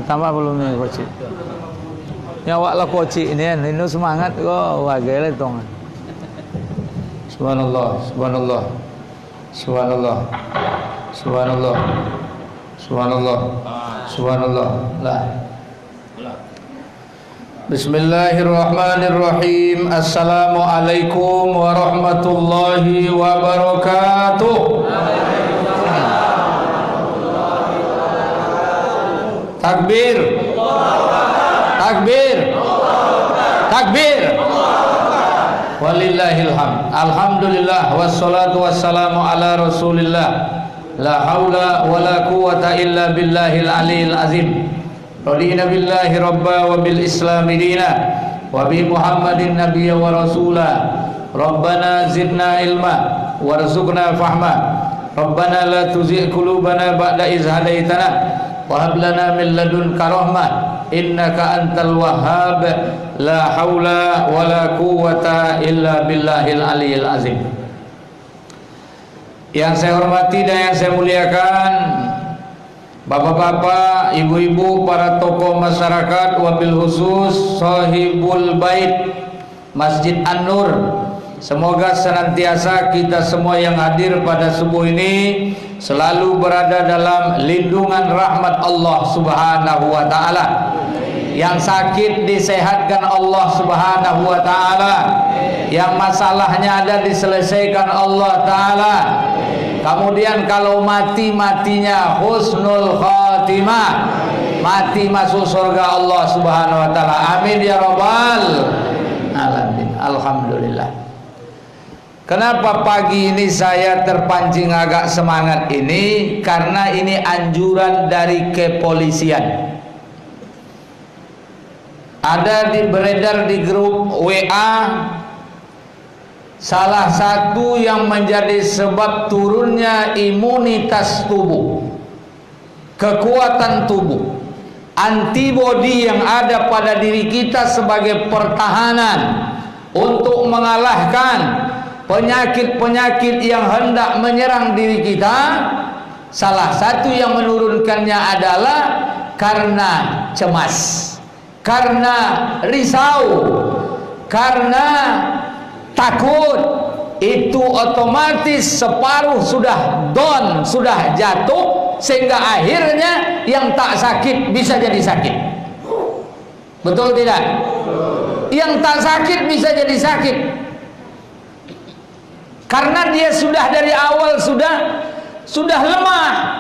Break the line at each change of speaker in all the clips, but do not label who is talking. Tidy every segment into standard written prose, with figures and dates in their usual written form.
Tambah volume koci. Ya awak lah koci ini semangat kok wagai lah tong. Subhanallah, subhanallah. Subhanallah. Subhanallah. Subhanallah. Subhanallah. Lah. Bismillahirrahmanirrahim. Assalamualaikum warahmatullahi wabarakatuh. Takbir. Takbir. Takbir. Walillahil hamd. Alhamdulillah wassalatu wassalamu ala Rasulillah. La haula wala quwata illa billahil aliyil azim. Radina billahi rabba wa bil islami dina wa bi Muhammadin nabiyya wa rasula. Rabbana zidna ilma warzuqna fahma. Rabbana la tuzigh qulubana ba'da idh hadaitana wa hab lana min ladunka rahmah innaka antal wahhab. La haula wala quwata illa billahil aliyil azim. Yang saya hormati dan yang saya muliakan, bapak-bapak, ibu-ibu, para tokoh masyarakat, wabil khusus sahibul bait Masjid An-Nur. Semoga senantiasa kita semua yang hadir pada subuh ini selalu berada dalam lindungan rahmat Allah Subhanahu wa taala. Yang sakit disehatkan Allah Subhanahu wa taala. Yang masalahnya ada diselesaikan Allah taala. Kemudian kalau matinya husnul khatimah, mati masuk surga Allah Subhanahu wa taala. Amin ya rabbal alamin. Alhamdulillah. Kenapa pagi ini saya terpancing agak semangat ini? Karena ini anjuran dari kepolisian. Ada beredar di grup WA salah satu yang menjadi sebab turunnya imunitas tubuh, kekuatan tubuh, antibodi yang ada pada diri kita sebagai pertahanan untuk mengalahkan penyakit-penyakit yang hendak menyerang diri kita. Salah satu yang menurunkannya adalah karena cemas, karena risau, karena takut. Itu otomatis separuh sudah down, sudah jatuh, sehingga akhirnya yang tak sakit bisa jadi sakit. Betul tidak? Yang tak sakit bisa jadi sakit karena dia sudah dari awal sudah lemah.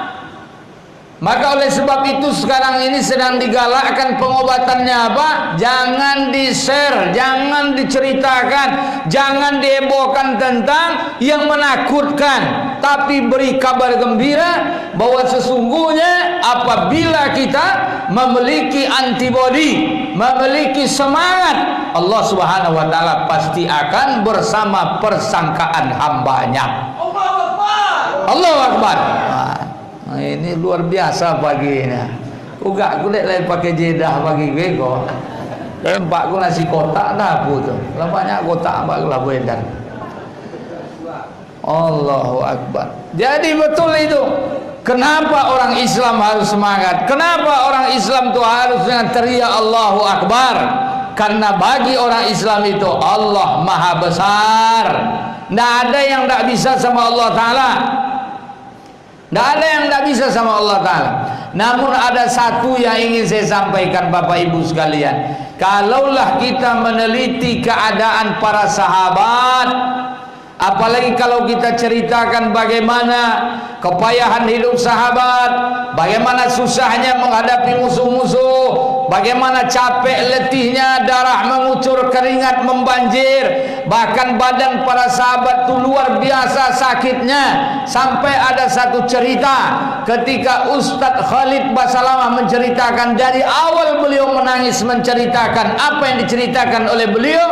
Maka oleh sebab itu sekarang ini sedang digalakkan pengobatannya apa? Jangan di-share, jangan diceritakan, jangan dihebohkan tentang yang menakutkan, tapi beri kabar gembira bahwa sesungguhnya apabila kita memiliki antibodi, memiliki semangat, Allah Subhanahu wa taala pasti akan bersama persangkaan hambanya. Allahu Akbar. Allahu Akbar. Nah, ini luar biasa pagi ini. Ugak kulit lain pakai jedah pagi gue kok. Lempak ku nasi kotak dah apa tu. Lah banyak kotak mbak lah beredar. Allahu Akbar. Jadi betul itu. Kenapa orang Islam harus semangat? Kenapa orang Islam itu harus dengan teriak Allahu Akbar? Karena bagi orang Islam itu Allah Maha Besar. Tidak ada yang tidak bisa sama Allah Ta'ala. Tidak ada yang tidak bisa sama Allah Ta'ala. Namun ada satu yang ingin saya sampaikan Bapak Ibu sekalian. Kalaulah kita meneliti keadaan para sahabat, apalagi kalau kita ceritakan bagaimana kepayahan hidup sahabat, bagaimana susahnya menghadapi musuh-musuh, bagaimana capek letihnya, darah mengucur, keringat membanjir, bahkan badan para sahabat itu luar biasa sakitnya. Sampai ada satu cerita ketika Ustadz Khalid Basalamah menceritakan, dari awal beliau menangis menceritakan apa yang diceritakan oleh beliau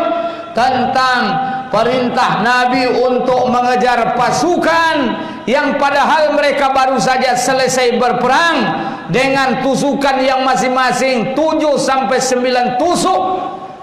tentang perintah Nabi untuk mengejar pasukan yang padahal mereka baru saja selesai berperang dengan tusukan yang masing-masing 7 sampai 9 tusuk.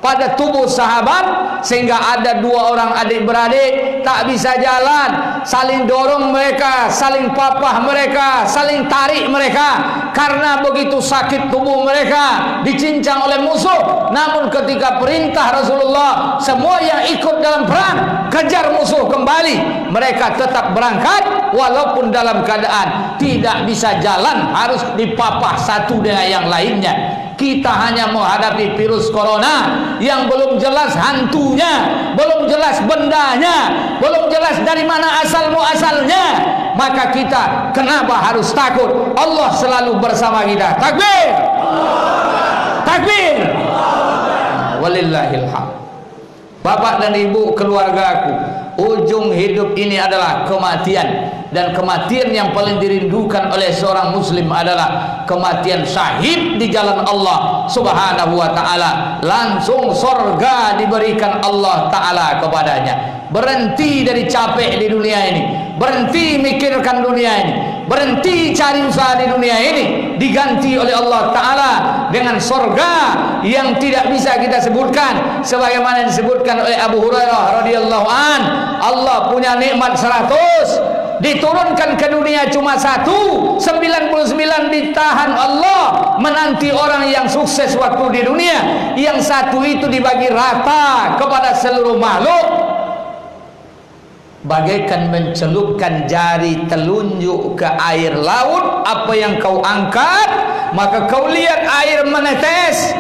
pada tubuh sahabat, sehingga ada dua orang adik-beradik tak bisa jalan, saling dorong mereka, saling papah mereka, saling tarik mereka, karena begitu sakit tubuh mereka dicincang oleh musuh. Namun ketika perintah Rasulullah, semua yang ikut dalam perang kejar musuh kembali, mereka tetap berangkat walaupun dalam keadaan tidak bisa jalan, harus dipapah satu dengan yang lainnya. Kita hanya menghadapi virus corona yang belum jelas hantunya, belum jelas bendanya, belum jelas dari mana asal-muasalnya. Maka kita kenapa harus takut? Allah selalu bersama kita. Takbir! Takbir! Walillahil hamd. Bapak dan ibu, keluargaku, ujung hidup ini adalah kematian, dan kematian yang paling dirindukan oleh seorang muslim adalah kematian syahid di jalan Allah Subhanahu wa taala. Langsung surga diberikan Allah taala kepadanya. Berhenti dari capek di dunia ini, berhenti mikirkan dunia ini, berhenti cari usaha di dunia ini, diganti oleh Allah taala dengan surga yang tidak bisa kita sebutkan, sebagaimana disebutkan oleh Abu Hurairah radhiyallahu an. Allah punya nikmat 100, diturunkan ke dunia cuma 1, 99 ditahan Allah menanti orang yang sukses waktu di dunia. Yang 1 itu dibagi rata kepada seluruh makhluk, bagaikan mencelupkan jari telunjuk ke air laut. Apa yang kau angkat, maka kau lihat air menetes,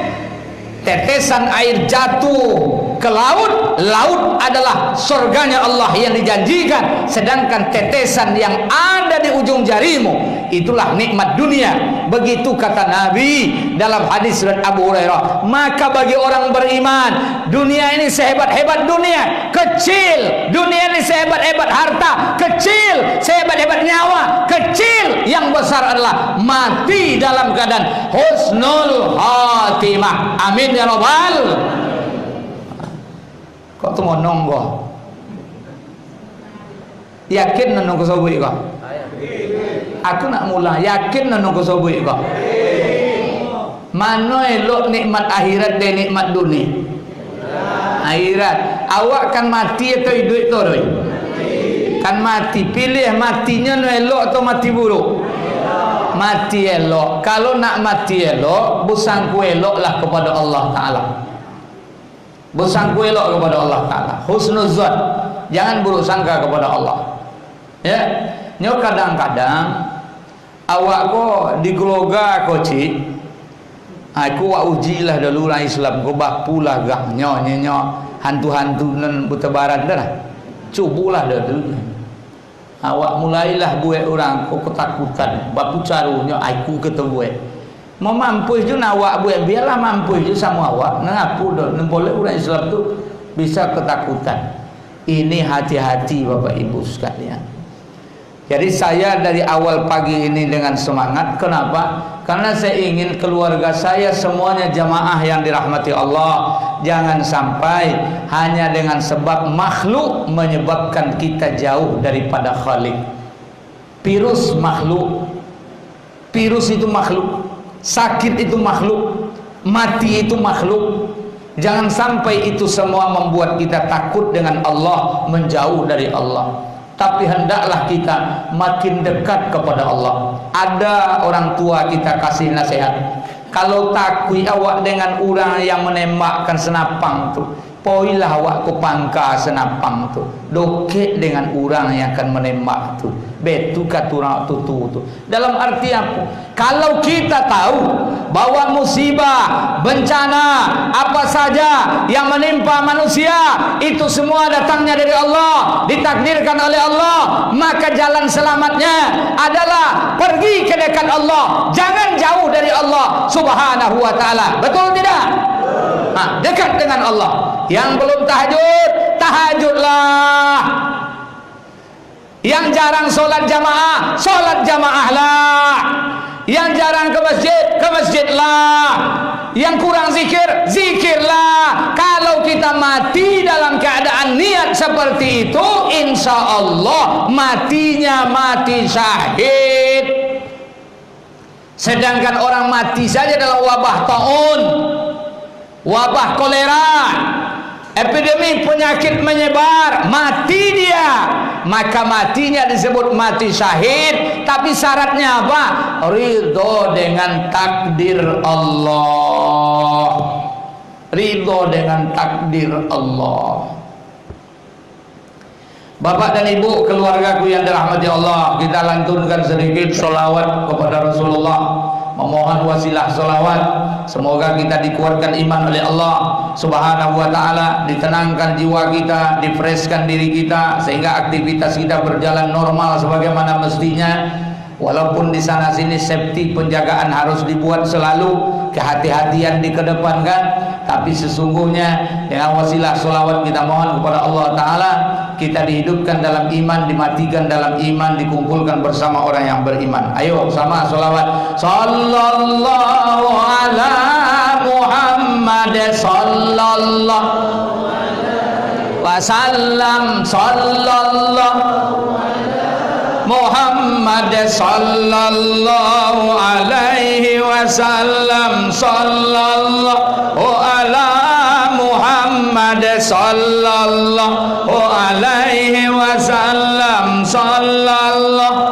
tetesan air jatuh ke laut. Laut adalah surganya Allah yang dijanjikan, sedangkan tetesan yang ada di ujung jarimu itulah nikmat dunia. Begitu kata Nabi dalam hadis surat Abu Hurairah. Maka bagi orang beriman, dunia ini sehebat-hebat dunia, kecil. Dunia ini sehebat-hebat harta, kecil. Sehebat-hebat nyawa, kecil. Yang besar adalah mati dalam keadaan husnul khatimah. Amin ya rabbal. Kok tu mau nonggo? Yakin nonggo sobui kok? Aku nak mula yakin nonggo sobui kok? Mana elok nikmat akhirat dan nikmat dunia? Akhirat. Awak kan mati atau hidup tu? Kan mati. Pilih matinya elok atau mati buruk? Mati elok. Kalau nak mati elok, bersangku eloklah kepada Allah Ta'ala. Bersangku elok kepada Allah Ta'ala. Husnuzan. Jangan buruk sangka kepada Allah. Ya. Nyo kadang-kadang awak ko digeloga ko cik. Aku wa ujilah dulu lah Islam ko bapulah gak nyo hantu-hantu nan buta barat dah. Cubulah dulu. Awak mulailah buat orang ko ketakutan. Bapu carunya aku ketemu. Mau mampu je awak buat, biarlah mampu je sama awak. Ngapu dah, boleh orang Islam tu bisa ketakutan. Ini hati-hati Bapak Ibu sekalian. Jadi saya dari awal pagi ini dengan semangat. Kenapa? Karena saya ingin keluarga saya semuanya jamaah yang dirahmati Allah. Jangan sampai hanya dengan sebab makhluk menyebabkan kita jauh daripada Khalik. Virus makhluk. Virus itu makhluk. Sakit itu makhluk, mati itu makhluk. Jangan sampai itu semua membuat kita takut dengan Allah, menjauh dari Allah. Tapi hendaklah kita makin dekat kepada Allah. Ada orang tua kita kasih nasihat, kalau takui awak dengan orang yang menembakkan senapang tu, poilah awak ke pangka senapang tu, dokek dengan orang yang akan menembak tu. Betu katurang tutu tu. Dalam arti apa? Kalau kita tahu bahwa musibah, bencana, apa saja yang menimpa manusia itu semua datangnya dari Allah, ditakdirkan oleh Allah, maka jalan selamatnya adalah pergi ke dekat Allah, jangan jauh dari Allah Subhanahu wa taala. Betul tidak? Nah, dekat dengan Allah. Yang belum tahajud, tahajudlah. Yang jarang solat jamaahlah. Yang jarang ke masjidlah. Yang kurang zikirlah. Kalau kita mati dalam keadaan niat seperti itu, insya Allah matinya mati syahid. Sedangkan orang mati saja dalam wabah taun, wabah kolera, epidemi penyakit menyebar, mati dia, maka matinya disebut mati syahid. Tapi syaratnya apa? Ridho dengan takdir Allah. Ridho dengan takdir Allah. Bapak dan ibu, keluargaku yang dirahmati Allah, kita lantunkan sedikit sholawat kepada Rasulullah, memohon wasilah sholawat. Semoga kita dikuatkan iman oleh Allah Subhanahu wa ta'ala, ditenangkan jiwa kita, difreshkan diri kita, sehingga aktivitas kita berjalan normal sebagaimana mestinya. Walaupun di sana sini safety, penjagaan harus dibuat selalu, kehati-hatian dikedepankan, tapi sesungguhnya dengan wasilah sholawat kita mohon kepada Allah Ta'ala, kita dihidupkan dalam iman, dimatikan dalam iman, dikumpulkan bersama orang yang beriman. Ayo sama sholawat. Sallallahu ala Muhammad sallallahu wasallam, sallallahu Muhammad sallallahu alaihi wasallam, sallallahu ala Muhammad sallallahu alaihi wasallam, sallallahu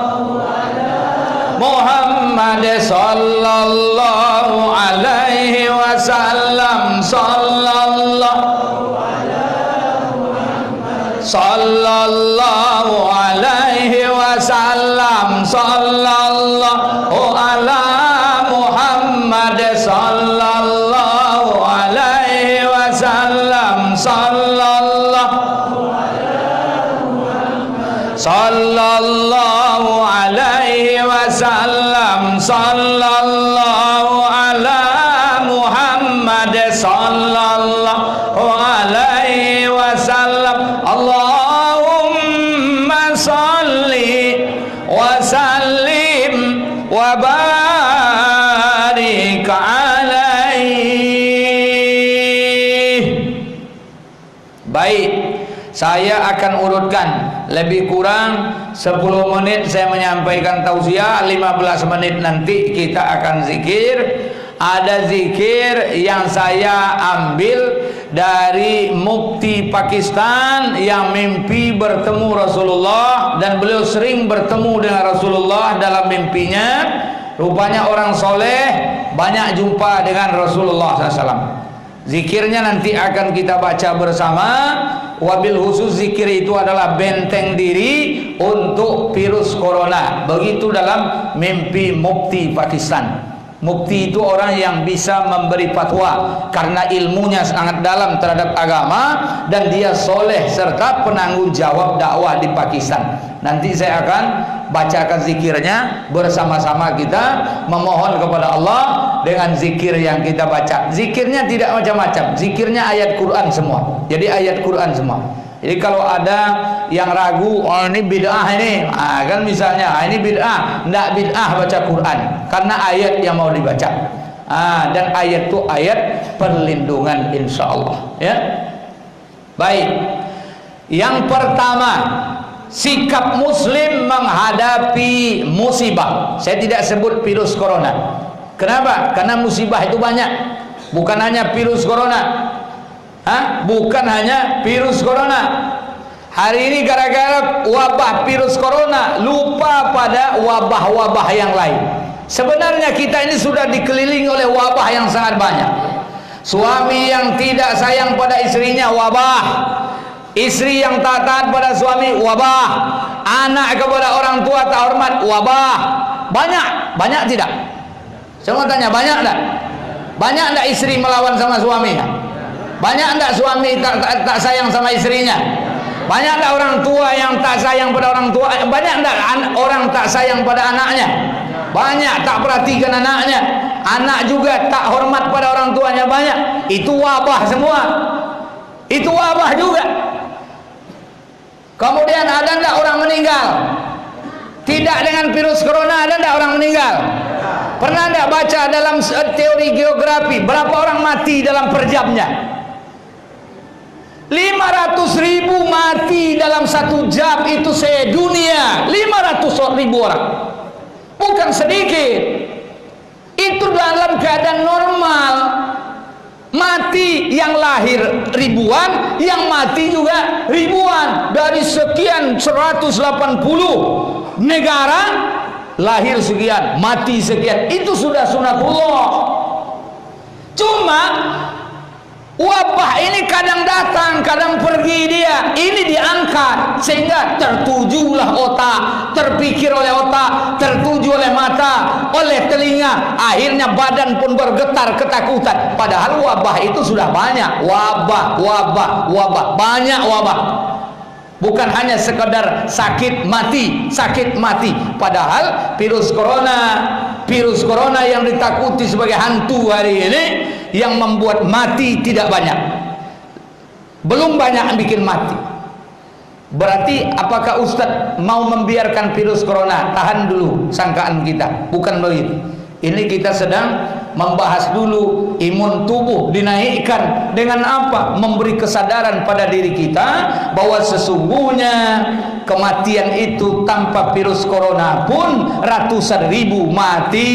Muhammad sallallahu alaihi wasallam, sallallahu alaihi wasallam, sallallahu ala Muhammad sallallahu alaihi wasallam, sallallahu alaihi wasallam, sallallahu ala Muhammad sallallahu alaihi wasallam. Allahumma salli wa sallim wa barik alaihi. Baik, saya akan urutkan lebih kurang 10 menit saya menyampaikan tausiah, 15 menit nanti kita akan zikir. Ada zikir yang saya ambil dari mufti Pakistan yang mimpi bertemu Rasulullah, dan beliau sering bertemu dengan Rasulullah dalam mimpinya. Rupanya orang soleh, banyak jumpa dengan Rasulullah SAW. Zikirnya nanti akan kita baca bersama. Wabil khusus zikir itu adalah benteng diri untuk virus corona. Begitu dalam mimpi mufti Pakistan. Mufti itu orang yang bisa memberi fatwa karena ilmunya sangat dalam terhadap agama, dan dia soleh serta penanggung jawab dakwah di Pakistan. Nanti saya akan bacakan zikirnya bersama-sama, kita memohon kepada Allah dengan zikir yang kita baca. Zikirnya tidak macam-macam, zikirnya ayat Quran semua. Jadi ayat Quran semua. Jadi kalau ada yang ragu, oh ini bid'ah ini, kan misalnya ini bid'ah, tidak bid'ah baca Quran karena ayat yang mau dibaca. Dan ayat itu ayat perlindungan insya Allah. Ya, baik. Yang pertama, sikap Muslim menghadapi musibah. Saya tidak sebut virus corona. Kenapa? Karena musibah itu banyak, bukan hanya virus corona. Bukan hanya virus corona. Hari ini gara-gara wabah virus corona, lupa pada wabah-wabah yang lain. Sebenarnya kita ini sudah dikelilingi oleh wabah yang sangat banyak. Suami yang tidak sayang pada istrinya, wabah. Istri yang tak taat pada suami, wabah. Anak kepada orang tua tak hormat, wabah. Banyak tidak? Saya mau tanya, banyak tak? Banyak tak istri melawan sama suaminya? Banyak tak suami tak sayang sama istrinya? Banyak tak orang tua yang tak sayang pada orang tua? Banyak tak orang tak sayang pada anaknya? Banyak tak perhatikan anaknya? Anak juga tak hormat pada orang tuanya, banyak. Itu wabah semua. Itu wabah juga. Kemudian ada tak orang meninggal? Tidak dengan virus corona, ada tak orang meninggal? Pernah tak baca dalam teori geografi berapa orang mati dalam per jamnya? 500.000 mati dalam 1 jam, itu sedunia. 500.000 orang, bukan sedikit. Itu dalam keadaan normal. Mati yang lahir ribuan, yang mati juga ribuan. Dari sekian 180 negara, lahir sekian, mati sekian. Itu sudah sunatullah. Cuma wabah ini kadang datang, kadang pergi dia. Ini diangkat sehingga tertujulah otak, terpikir oleh otak, tertuju oleh mata, oleh telinga. Akhirnya badan pun bergetar ketakutan. Padahal wabah itu sudah banyak. Wabah, banyak wabah. Bukan hanya sekedar sakit mati. Padahal virus corona yang ditakuti sebagai hantu hari ini, yang membuat mati tidak banyak. Belum banyak yang bikin mati. Berarti apakah Ustadz mau membiarkan virus corona? Tahan dulu sangkaan kita. Bukan begitu. Ini kita sedang membahas dulu imun tubuh dinaikkan dengan apa? Memberi kesadaran pada diri kita bahwa sesungguhnya kematian itu tanpa virus corona pun ratusan ribu mati.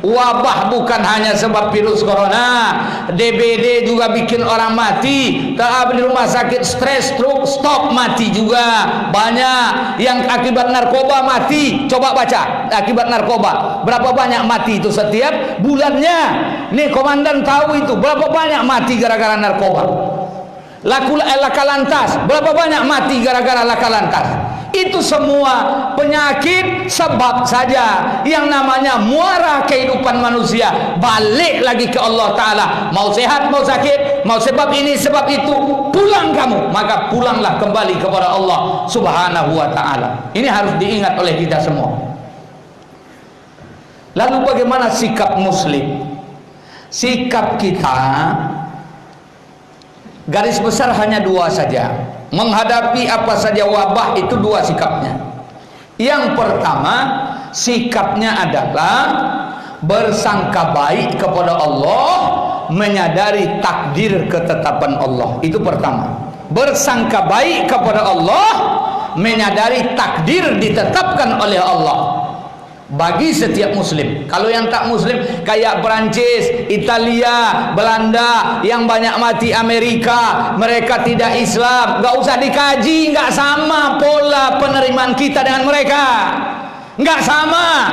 Wabah bukan hanya sebab virus corona, DBD juga bikin orang mati. Di rumah sakit stres, stroke, stop, mati juga banyak. Yang akibat narkoba mati. Coba baca akibat narkoba berapa banyak mati itu setiap bulannya. Nih komandan tahu itu berapa banyak mati gara-gara narkoba. Laka lantas berapa banyak mati gara-gara laka lantas. Itu semua penyakit sebab saja. Yang namanya muara kehidupan manusia balik lagi ke Allah Ta'ala. Mau sehat, mau sakit, mau sebab ini, sebab itu, pulang kamu. Maka pulanglah kembali kepada Allah Subhanahu wa Ta'ala. Ini harus diingat oleh kita semua. Lalu bagaimana sikap muslim? Sikap kita garis besar hanya dua saja. Menghadapi apa saja wabah itu dua sikapnya. Yang pertama, sikapnya adalah bersangka baik kepada Allah, menyadari takdir ketetapan Allah. Itu pertama. Bersangka baik kepada Allah, menyadari takdir ditetapkan oleh Allah bagi setiap muslim. Kalau yang tak muslim kayak Perancis, Italia, Belanda yang banyak mati, Amerika, mereka tidak Islam, nggak usah dikaji, nggak sama pola penerimaan kita dengan mereka, nggak sama.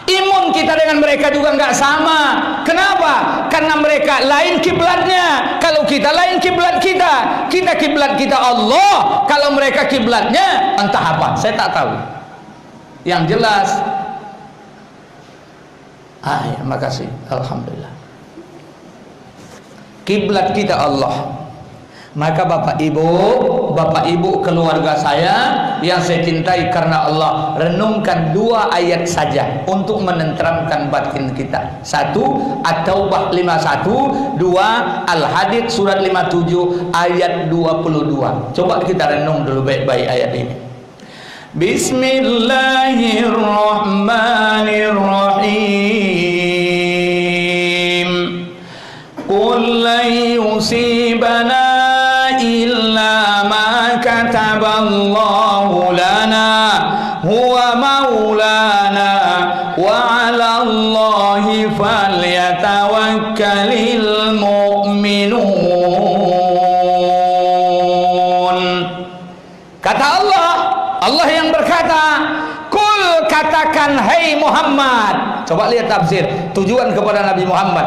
Imun kita dengan mereka juga nggak sama. Kenapa? Karena mereka lain kiblatnya. Kalau kita lain kiblat kita, kita kiblat kita Allah. Kalau mereka kiblatnya entah apa, saya tak tahu. Yang jelas, ya, makasih, alhamdulillah. Kiblat kita Allah. Maka Bapak Ibu keluarga saya yang saya cintai karena Allah, renungkan dua ayat saja untuk menenteramkan batin kita. Satu, At-Taubah 51, dua, Al-Hadid surat 57 ayat 22. Coba kita renung dulu baik-baik ayat ini. Bismillahirrahmanirrahim. Qul la yusibana illa ma kataballahu lana huwa maulana wa 'ala Allahi falyatawakkalul mu'minun. Kata Allah yang berkata, "Kul," katakan, "Hai Muhammad." Coba lihat tafsir, tujuan kepada Nabi Muhammad,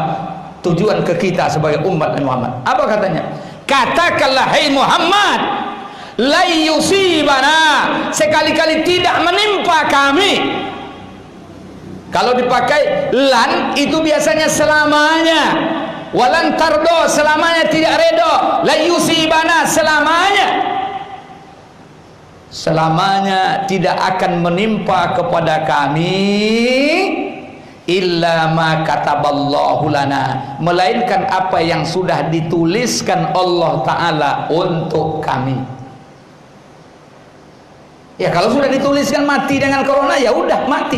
tujuan ke kita sebagai umat Nabi Muhammad. Apa katanya? Katakanlah, hai Muhammad, la yusibana, sekali-kali tidak menimpa kami. Kalau dipakai lan itu biasanya selamanya. Walan tardo, selamanya tidak redo. La yusibana, selamanya tidak akan menimpa kepada kami illa ma kataballahu lana, melainkan apa yang sudah dituliskan Allah Ta'ala untuk kami. Ya, kalau sudah dituliskan mati dengan corona, ya udah mati.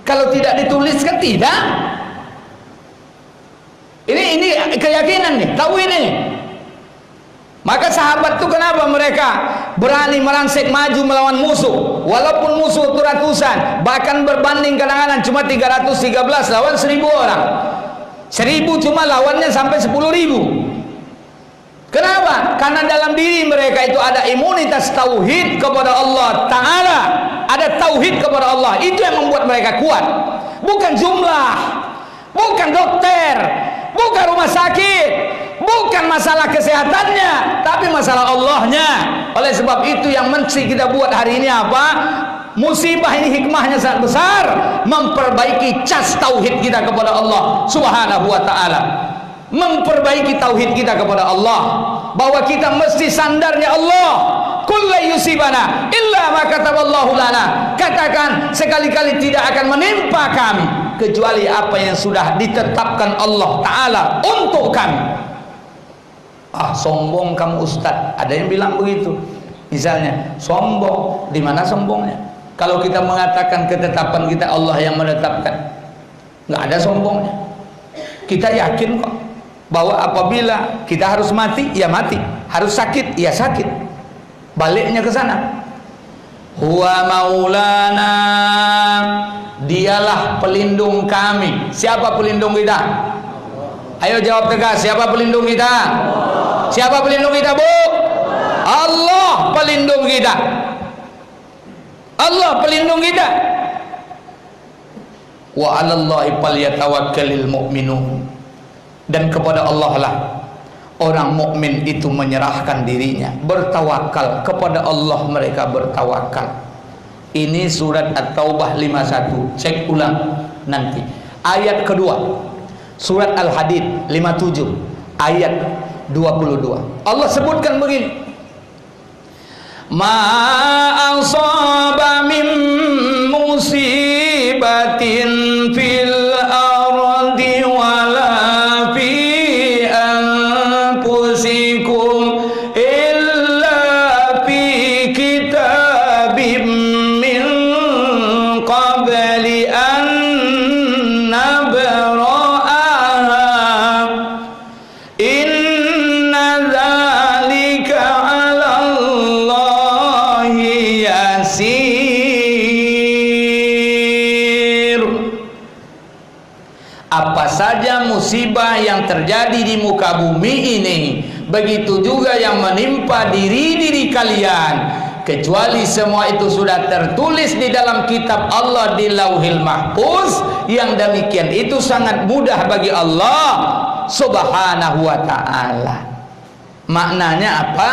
Kalau tidak dituliskan, tidak. Ini keyakinan nih, tahu ini. Maka sahabat itu kenapa mereka berani merangsek maju melawan musuh, walaupun musuh itu ratusan, bahkan berbanding kadang-kadang cuma 313 lawan 1000 orang. 1000 cuma lawannya sampai 10.000. Kenapa? Karena dalam diri mereka itu ada imunitas tauhid kepada Allah Ta'ala, ada tauhid kepada Allah. Itu yang membuat mereka kuat. Bukan jumlah, bukan dokter, bukan rumah sakit, bukan masalah kesehatannya, tapi masalah Allahnya. Oleh sebab itu yang mesti kita buat hari ini apa? Musibah ini hikmahnya sangat besar, memperbaiki cas tauhid kita kepada Allah Subhanahu wa Ta'ala, memperbaiki tauhid kita kepada Allah, bahwa kita mesti sandarnya Allah. Kullu yusibana illa ma kataballahu lana. Katakan sekali-kali tidak akan menimpa kami kecuali apa yang sudah ditetapkan Allah Ta'ala untuk kami. Ah, sombong kamu Ustaz, ada yang bilang begitu. Misalnya, sombong, di mana sombongnya? Kalau kita mengatakan ketetapan kita Allah yang menetapkan, nggak ada sombongnya. Kita yakin kok bahwa apabila kita harus mati, ya mati, harus sakit, ya sakit. Baliknya ke sana. Huwa maulana, dialah pelindung kami. Siapa pelindung kita? Ayo jawab tegas, siapa pelindung kita? Siapa pelindung kita, Bu? Allah pelindung kita. Allah pelindung kita. Wa 'alallahi falyatawakkalul mu'minun. Dan kepada Allah lah orang mukmin itu menyerahkan dirinya, bertawakal kepada Allah, mereka bertawakal. Ini surat At-Taubah 51. Cek ulang nanti. Ayat kedua, surat Al-Hadid 57 ayat 22. Allah sebutkan begini. Ma asaba min musibatin fil ardi wala musibah yang terjadi di muka bumi ini, begitu juga yang menimpa diri-diri kalian, kecuali semua itu sudah tertulis di dalam kitab Allah di Lauhil Mahfuz. Yang demikian itu sangat mudah bagi Allah Subhanahu wa Ta'ala. Maknanya apa?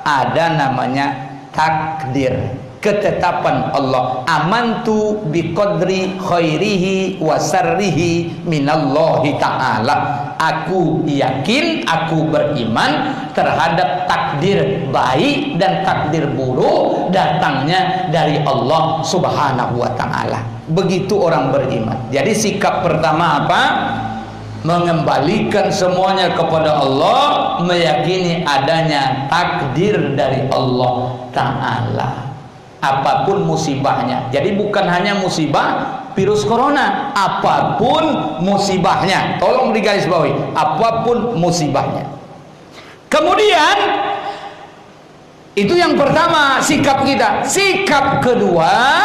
Ada namanya takdir, ketetapan Allah. Amantu biqadri khairihi wa sarrihi minallahi ta'ala. Aku yakin, aku beriman terhadap takdir baik dan takdir buruk datangnya dari Allah Subhanahu wa Ta'ala. Begitu orang beriman. Jadi sikap pertama apa? Mengembalikan semuanya kepada Allah, meyakini adanya takdir dari Allah Ta'ala. Apapun musibahnya. Jadi bukan hanya musibah virus corona, apapun musibahnya. Tolong digarisbawahi, apapun musibahnya. Kemudian itu yang pertama sikap kita. Sikap kedua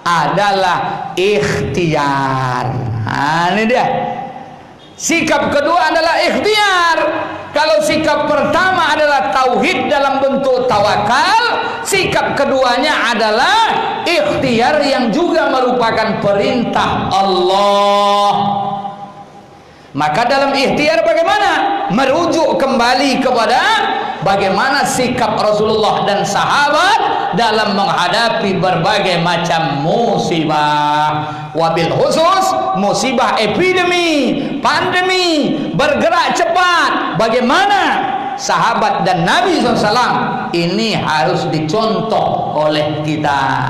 adalah ikhtiar. Nah, ini dia. Sikap kedua adalah ikhtiar. Kalau sikap pertama adalah tauhid dalam bentuk tawakal, sikap keduanya adalah ikhtiar yang juga merupakan perintah Allah. Maka dalam ikhtiar bagaimana? Merujuk kembali kepada bagaimana sikap Rasulullah dan sahabat dalam menghadapi berbagai macam musibah. Wabil khusus musibah epidemi, pandemi, bergerak cepat. Bagaimana sahabat dan Nabi SAW ini harus dicontoh oleh kita.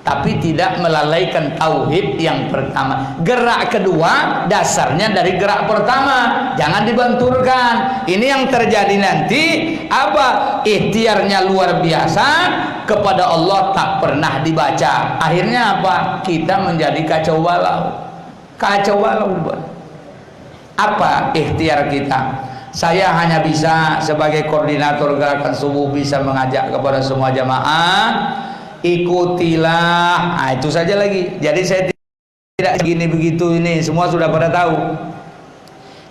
Tapi tidak melalaikan tauhid yang pertama. Gerak kedua dasarnya dari gerak pertama, jangan dibenturkan. Ini yang terjadi nanti apa? Ikhtiarnya luar biasa kepada Allah tak pernah dibaca. Akhirnya apa? Kita menjadi kacau balau. Kacau balau. Apa ikhtiar kita? Saya hanya bisa sebagai koordinator gerakan subuh bisa mengajak kepada semua jamaah, ikutilah. Nah, itu saja lagi. Jadi saya tidak gini begitu, ini semua sudah pada tahu.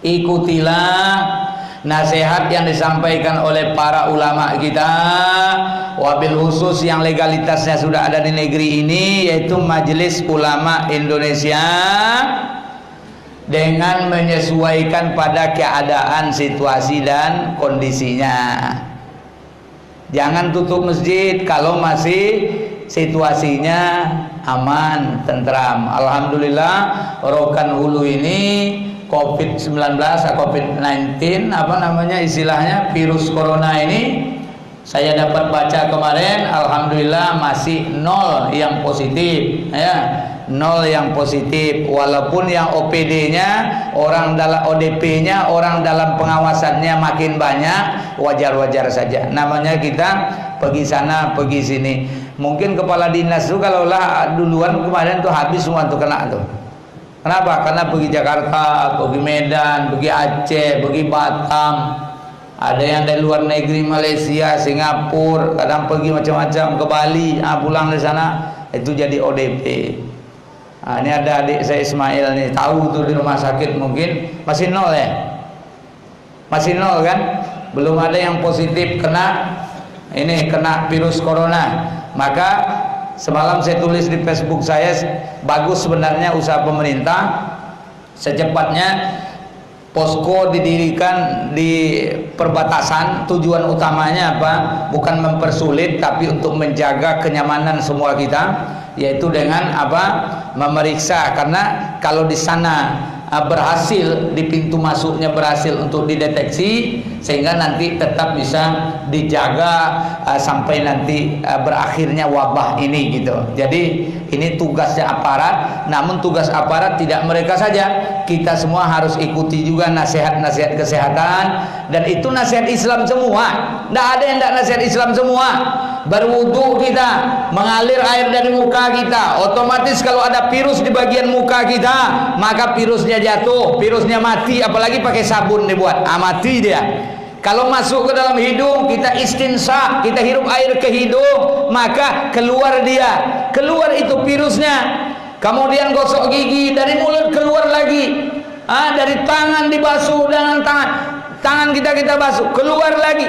Ikutilah nasihat yang disampaikan oleh para ulama kita, wabil khusus yang legalitasnya sudah ada di negeri ini, yaitu Majelis Ulama Indonesia, dengan menyesuaikan pada keadaan, situasi dan kondisinya. Jangan tutup masjid kalau masih situasinya aman, tentram. Alhamdulillah Rokan Hulu ini COVID-19 atau COVID-19 apa namanya istilahnya, virus corona ini, saya dapat baca kemarin, alhamdulillah masih 0 yang positif ya, 0 yang positif, walaupun yang OPD-nya, orang dalam ODP-nya, orang dalam pengawasannya makin banyak, wajar-wajar saja. Namanya kita pergi sana pergi sini. Mungkin kepala dinas tuh kalau lah duluan kemarin tuh habis semua tuh kena tuh. Kenapa? Karena pergi Jakarta, pergi Medan, pergi Aceh, pergi Batam. Ada yang dari luar negeri, Malaysia, Singapura, kadang pergi macam-macam ke Bali, pulang dari sana itu jadi ODP. Ini ada adik saya Ismail nih, tahu tuh di rumah sakit mungkin masih 0 ya, masih 0 kan, belum ada yang positif kena virus corona. Maka semalam saya tulis di Facebook saya, bagus sebenarnya usaha pemerintah secepatnya posko didirikan di perbatasan. Tujuan utamanya apa? Bukan mempersulit, tapi untuk menjaga kenyamanan semua kita, yaitu dengan apa? Memeriksa. Karena kalau di sana berhasil, di pintu masuknya berhasil untuk dideteksi, sehingga nanti tetap bisa dijaga sampai nanti berakhirnya wabah ini gitu. Jadi ini tugasnya aparat, namun tugas aparat tidak mereka saja, kita semua harus ikuti juga nasihat-nasihat kesehatan, dan itu nasihat Islam semua. Tidak ada yang tidak nasihat Islam semua. Berwudu kita, mengalir air dari muka kita, otomatis kalau ada virus di bagian muka kita, maka virusnya jatuh, virusnya mati. Apalagi pakai sabun dibuat, mati dia. Kalau masuk ke dalam hidung, kita istinsaq, kita hirup air ke hidung, maka keluar dia, keluar itu virusnya. Kemudian gosok gigi, dari mulut keluar lagi, dari tangan dibasuh dengan tangan kita basuh, keluar lagi.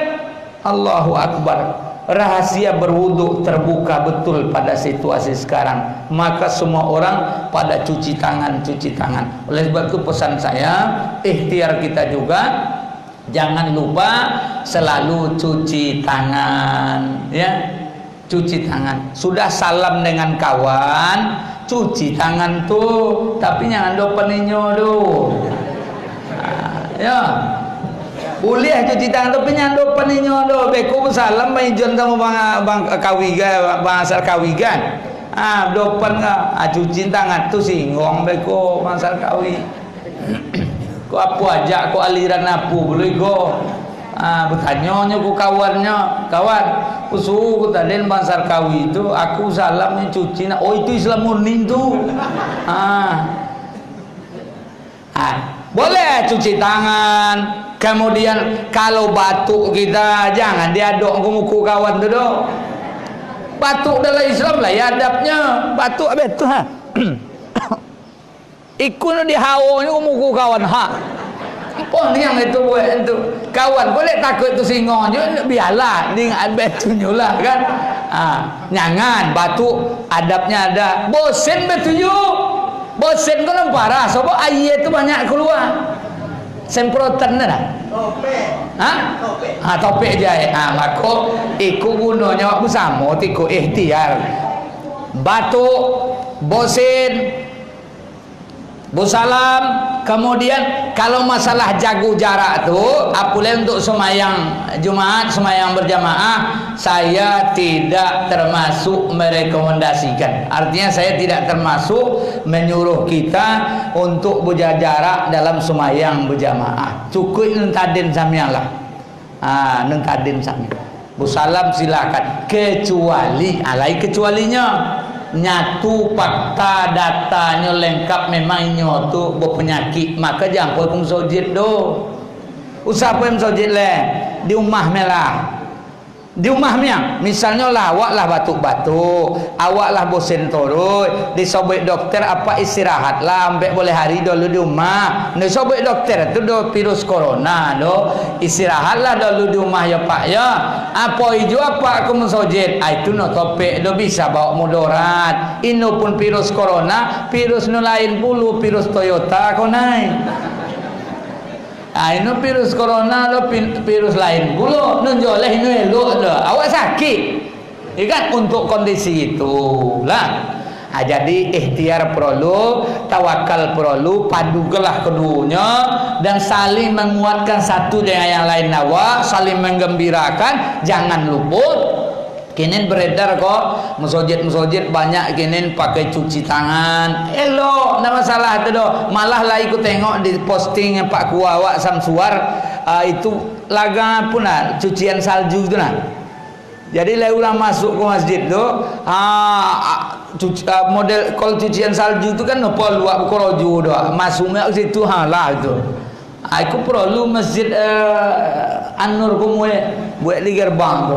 Allahu Akbar. Rahasia berwudu terbuka betul pada situasi sekarang. Maka semua orang pada cuci tangan. Oleh sebab itu pesan saya, ikhtiar kita juga, jangan lupa selalu cuci tangan ya, cuci tangan. Sudah salam dengan kawan, cuci tangan tuh, tapi jangan do peninyo do. Ya, boleh cuci tangan tapi nyandok peninyo do. Beko salam maijon kamu bang kawiga, bang asal kawigan. Dopen cuci tangan tuh singgong beko bang asal kawi. Ko apa aja, ko aliran apa boleh go. Bertanya ku kawannya, kawan, usuh ku tadi bang asal kawi itu, aku salam cuci. Oh itu Islam murni tuh. Boleh cuci tangan. Kemudian kalau batuk kita jangan diaduk ke muka kawan tu dok. Batuk dalam Islam lah ya adabnya. Batuk apa tu ha? Ikut di hawo ni ke muka kawan ha. Apa ni yang itu buat itu? Kawan boleh takut tu singo je, biarlah ni abet tu nyulah kan. Jangan batuk, adabnya ada. Bosen betuju. Bosen kan parah, sebab air tu banyak keluar. Semprotan dah. Topik je. Maka ikut gunanya waktu sama, ikut ikhtiar. Batuk, bosen, busalam, kemudian kalau masalah jaga jarak tu, apalagi untuk semayang Jumat, semayang berjamaah, saya tidak termasuk merekomendasikan. Artinya saya tidak termasuk menyuruh kita untuk berjaga jarak dalam semayang berjamaah. Cukup nentadin samiang lah. Nentadin samiang. Busalam silakan, kecuali kecualinya nyatu fakta datanya lengkap memangnya tu berpenyakit, maka jangan pun sojit do. Usah pun sojit le di rumah melah. di rumahnya misalnya lah awak lah batuk-batuk, awak lah bosen turut, disobek dokter apa istirahat lah, ambek boleh hari dulu di rumah. Disobek dokter itu do virus corona do, istirahat lah dulu di rumah ya pak ya. Apa hijau apa aku mensojet, itu no topik do bisa bawa mudarat. Ini pun virus corona, virus no lain pulu, virus Toyota kau naik. Ini virus corona lo virus lain pula nonjoleh ini elok dah awak sakit kan untuk kondisi itulah. Jadi ikhtiar perlu, tawakal perlu, padugalah keduanya dan saling menguatkan satu dengan yang lain awak, saling menggembirakan, jangan luput. Kini beredar kok masjid banyak kini pakai cuci tangan elok, tak masalah tu doh. Malah lah ikut tengok di posting Pak Kuawak Samsuar itu laga pun lah cucian salju tu lah. Jadi lah ulang masuk ke masjid tu model kalau cucian salju tu kan apa luak koroju doh masuknya ke situ lah itu. Aku perlu masjid An-Nur kumwe buat di gerbang tu.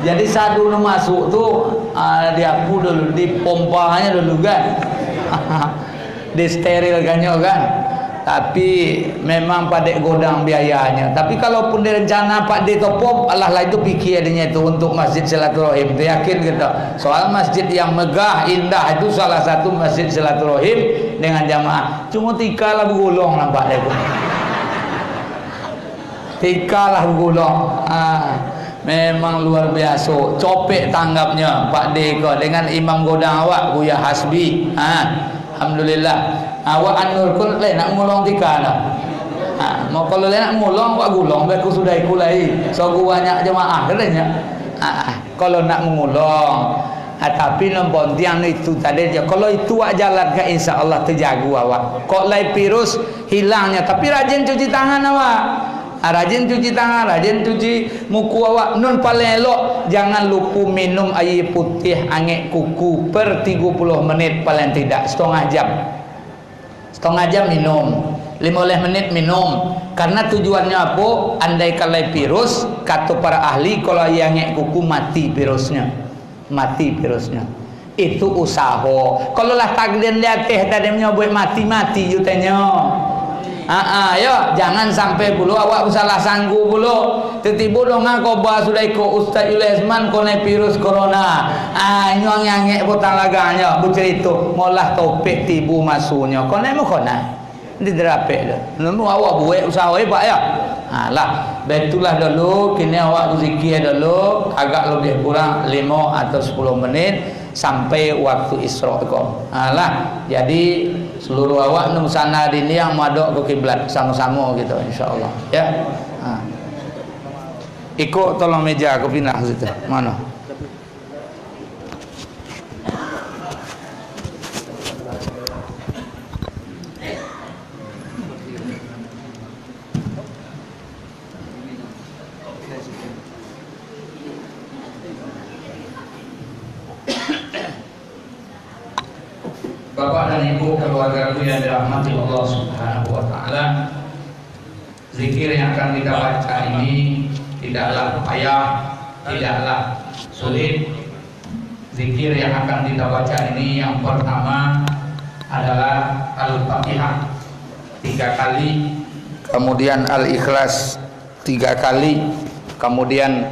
Jadi saat dulu masuk tu diapu dulu, dipompanya dulu kan, disterilkannya kan. Tapi memang pada godang biayanya. Tapi kalaupun direncana Pak D topop, Allah lah itu pikirnya itu untuk masjid silaturahim. Yakin kita. Soal masjid yang megah, indah itu salah satu masjid silaturahim dengan jamaah. Cuma tika lah bergulung nampak dia. Tika lah bergulung. Memang luar biasa copek tanggapnya Pak Deko dengan imam godang awak Buya Hasbi. Alhamdulillah awak An-Nur kun lain nak ngulong tika dah. Mau kalau lain nak ngulong awak gulong beku sudah ikulai so banyak jemaah katanya. Kalau nak mengulong tapi nombor tiang itu tadi je. Kalau itu awak jalan ke insya-Allah terjaga awak. Kok lai virus hilangnya tapi rajin cuci tangan awak. Rajin cuci tangan, rajin cuci muka awak. Nun paling elok jangan lupa minum air putih angin kuku per 30 menit paling tidak setengah jam minum 15 menit minum. Karena tujuannya apa? Andai kalau virus kata para ahli kalau air angin kuku mati virusnya itu usaha. Kalau lah takdir lihat tadi buat mati jutanya. Ya, jangan sampai puluh awak salah sanggup puluh. Tiba-tiba dong koba sudah ikut Ustaz Yulesman kena virus corona. Nyuang yang ngek potang laganya bercerita molah topik tibu masuknya. Kena mau kena. Di derapek dah. Nemu awak buat usaha Pak ya. Lah, betulah dulu kini awak zikir dulu agak lebih kurang 5 atau 10 menit sampai waktu Isra kau. Lah, jadi seluruh awak nung sana dini yang madok ke kiblat sama-sama gitu insyaallah ya. Ikut tolong meja aku pindah ke situ. Mana? Bapak dan Ibu keluargaku yang dirahmati Allah Subhanahu wa taala. Zikir yang akan kita baca ini tidaklah payah, tidaklah sulit. Zikir yang akan kita baca ini yang pertama adalah Al-Fatihah 3 kali, kemudian Al-Ikhlas 3 kali, kemudian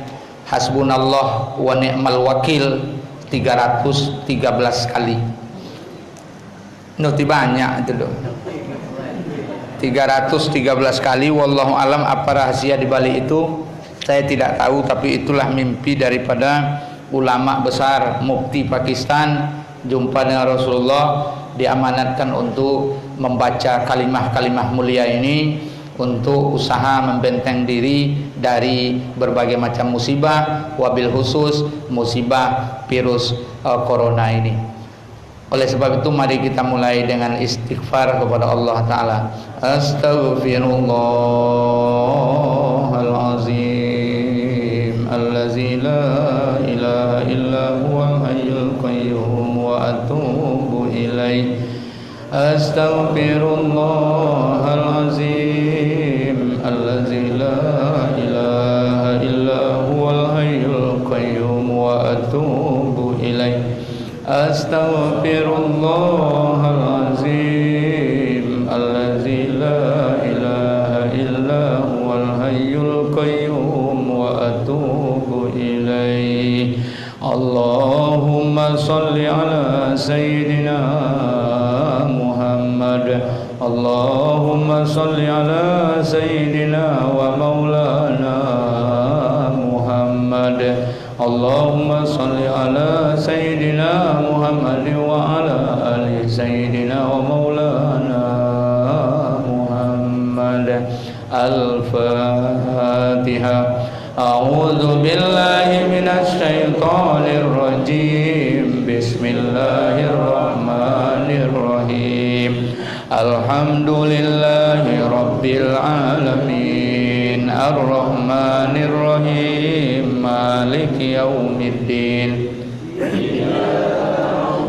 Hasbunallah wa ni'mal wakil 313 kali. Nuti banyak itu dong. 313 kali. Wallahu alam apa rahasia di balik itu saya tidak tahu, tapi itulah mimpi daripada ulama besar mufti Pakistan. Jumpa dengan Rasulullah, diamanatkan untuk membaca kalimah-kalimah mulia ini untuk usaha membenteng diri dari berbagai macam musibah, wabil khusus musibah virus corona ini. Oleh sebab itu mari kita mulai dengan istighfar kepada Allah Ta'ala. Astaghfirullahalazim allazi la ilaha illa huwal hayyul qayyum wa atubu ilaih. Astaghfirullahalazim allazi la ilaha illa huwal hayyul astaghfirullahal azim allazi la ilaha illa huwal hayyul qayyum wa atubu ilaih. Allahumma salli ala sayyidina Muhammad. Allahumma salli ala sayyidina wa maulana Muhammad. Allahumma salli ala sayyidina Muhammad wa ala ali sayyidina wa maulana Muhammad. Al-Fatihah. A'udzu billahi minasy syaithanir rajim. Bismillahirrahmanirrahim. Alhamdulillahi rabbil alamin. Ar-Rahmanir Rahim. Maliki yaumiddin.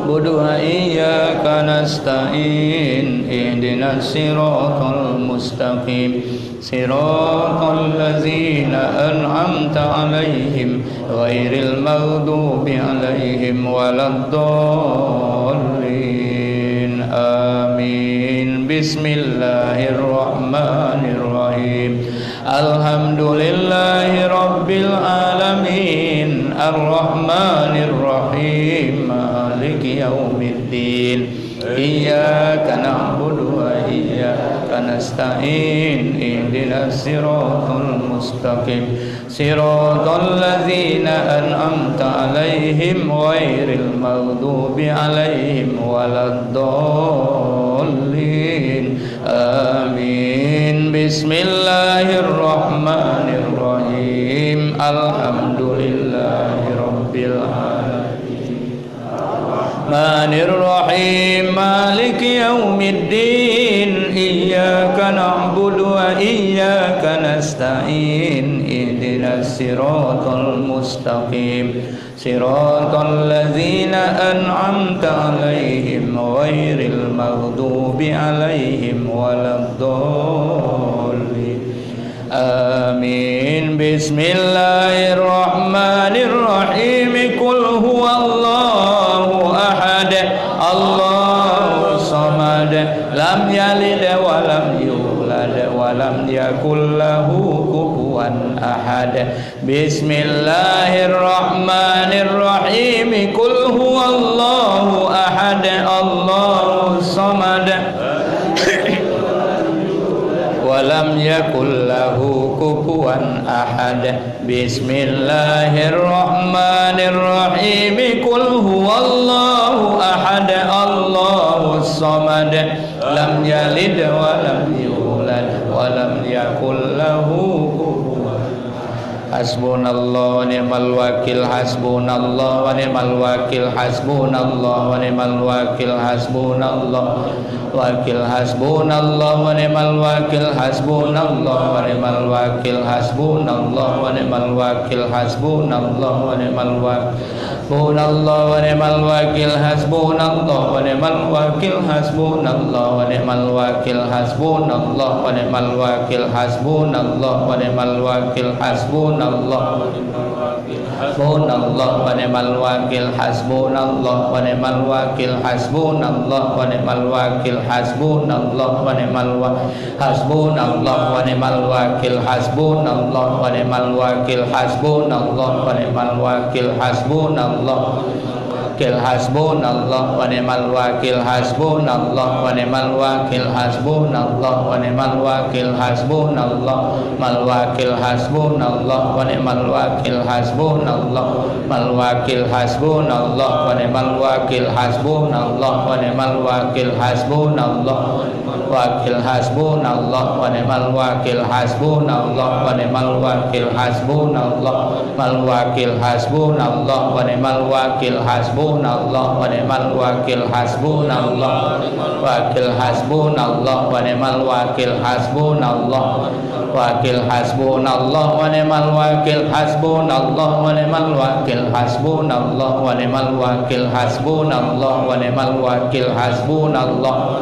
Buduha iyyaka nasta'in. Ihdinas siratal mustaqim. Siratal ladzina an'amta 'alaihim ghairil maghdubi 'alaihim waladdallin. Amin. Bismillahirrahmanirrahim. Alhamdulillahi rabbil alamin. Ar-Rahmanir Rahim. Maliki yaumiddin. Iyyaka na'budu wa iyyaka nasta'in. Ihdinas siratal mustaqim. Siratal ladzina an'amta 'alaihim ghairil maghdubi 'alaihim waladdallin. Amin. Bismillahirrahmanirrahim. Alhamdulillahi rabbil alamin. Rahmanir Rahim. Maliki yaumiddin. Iyyaka na'budu wa iyyaka nasta'in. Ihdinas siratal mustaqim. Siratal ladzina an'amta 'alaihim ghairil maghdubi 'alaihim waladdallin. Amin. Bismillahirrahmanirrahim. Qul huwallahu ahad. Allahu samad. Lam yalid wa lam yulad wa lam yakul lahu kufuwan ahad. Bismillahirrahmanirrahim. Qul huwallahu ahad. Allahu samad. Walam yakul lahu kufuwan ahad. Bismillahirrahmanirrahim. Qul huwallahu ahad. Allahus samad. Lam yalid wa lam yulad wa lam yakul lahu kufuwan. Hasbunallah wa ni'mal wakil. Hasbunallah wa ni'mal wakil. Hasbunallah wa ni'mal wakil. Hasbunallah wakil. Hasbunallah wa ni'mal wakil. Hasbunallah wa ni'mal wakil. Hasbunallah wa ni'mal wakil. Hasbunallah wa ni'mal wakil. Hasbunallah wa ni'mal wakil. Hasbunallah wa ni'mal wakil. Hasbunallah wa ni'mal wakil. Hasbunallah wa ni'mal wakil. Hasbunallah wa ni'mal wakil. Hasbunallah Hasbunallah wa ni'mal wakil. Hasbunallah wa ni'mal wakil. Hasbunallah wa ni'mal wakil. Hasbunallah wa ni'mal wakil. Hasbunallah wa ni'mal wakil. Hasbunallah wa ni'mal wakil. Hasbunallah wa ni'mal wakil. Hasbunallah wakil. Hasbunallah wa ni'mal wakil. Hasbunallah wa ni'mal wakil. Hasbunallah wa ni'mal wakil. Hasbunallah mal wakil. Hasbunallah wa ni'mal wakil. Hasbunallah mal wakil. Hasbunallah wa ni'mal wakil. Hasbunallah wa ni'mal wakil. Hasbunallah wakil. Hasbunallah wa ni'mal wakil. Hasbunallah wa ni'mal wakil. Hasbunallah mal wakil. Hasbunallah wa ni'mal wakil. Hasbunallah wa ni'mal wakil. Hasbunallah wakil. Hasbunallah wa ni'mal wakil. Hasbunallah wakil. Hasbunallah wa ni'mal wakil. Hasbunallah wa ni'mal wakil. Hasbunallah wa ni'mal wakil. Hasbunallah wa ni'mal wakil. Hasbunallah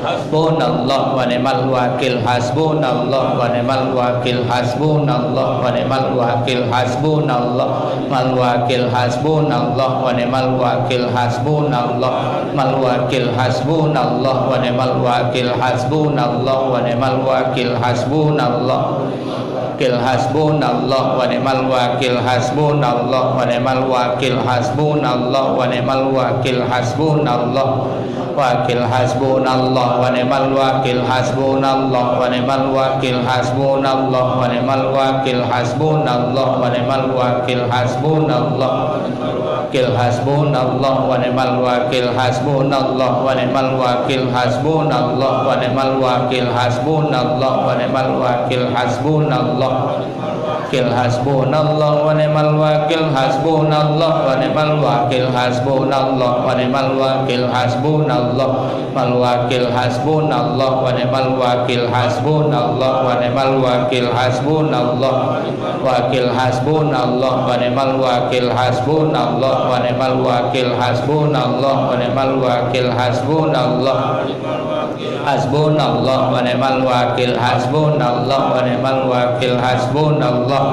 Hasbunallah wa ni'mal wakil. Hasbunallah wa ni'mal wakil. Hasbunallah wa ni'mal wakil. Hasbunallah mal wakil. Hasbunallah wa ni'mal wakil. Hasbunallah mal wakil. Hasbunallah wa ni'mal wakil. Hasbunallah wa ni'mal wakil. Hasbunallah wakil. Hasbunallah wa ni'mal wakil. Hasbunallah wa ni'mal wakil. Hasbunallah wa ni'mal wakil. Hasbunallah wakil. Hasbunallah wa ni'mal wakil. Hasbunallah wa ni'mal wakil. Hasbunallah wa ni'mal wakil. Hasbunallah wa ni'mal wakil. Hasbunallah wakil. Hasbunallah wa ni'mal wakil. Hasbunallah wa ni'mal wakil. Hasbunallah wa ni'mal wakil. Hasbunallah wa ni'mal wakil. Hasbunallah wakil. Hasbunallah wa ni'mal wakil. Hasbunallah wa ni'mal wakil. Hasbunallah wa ni'mal wakil. Hasbunallah mal wakil. Hasbunallah wa ni'mal wakil. Hasbunallah wa ni'mal wakil. Hasbunallah wakil. Hasbunallah wa ni'mal wakil. Hasbunallah wa ni'mal wakil. Hasbunallah wa ni'mal wakil. Hasbunallah hasbunallah wa ni'mal wakil. Hasbunallah wa ni'mal wakil. Hasbunallah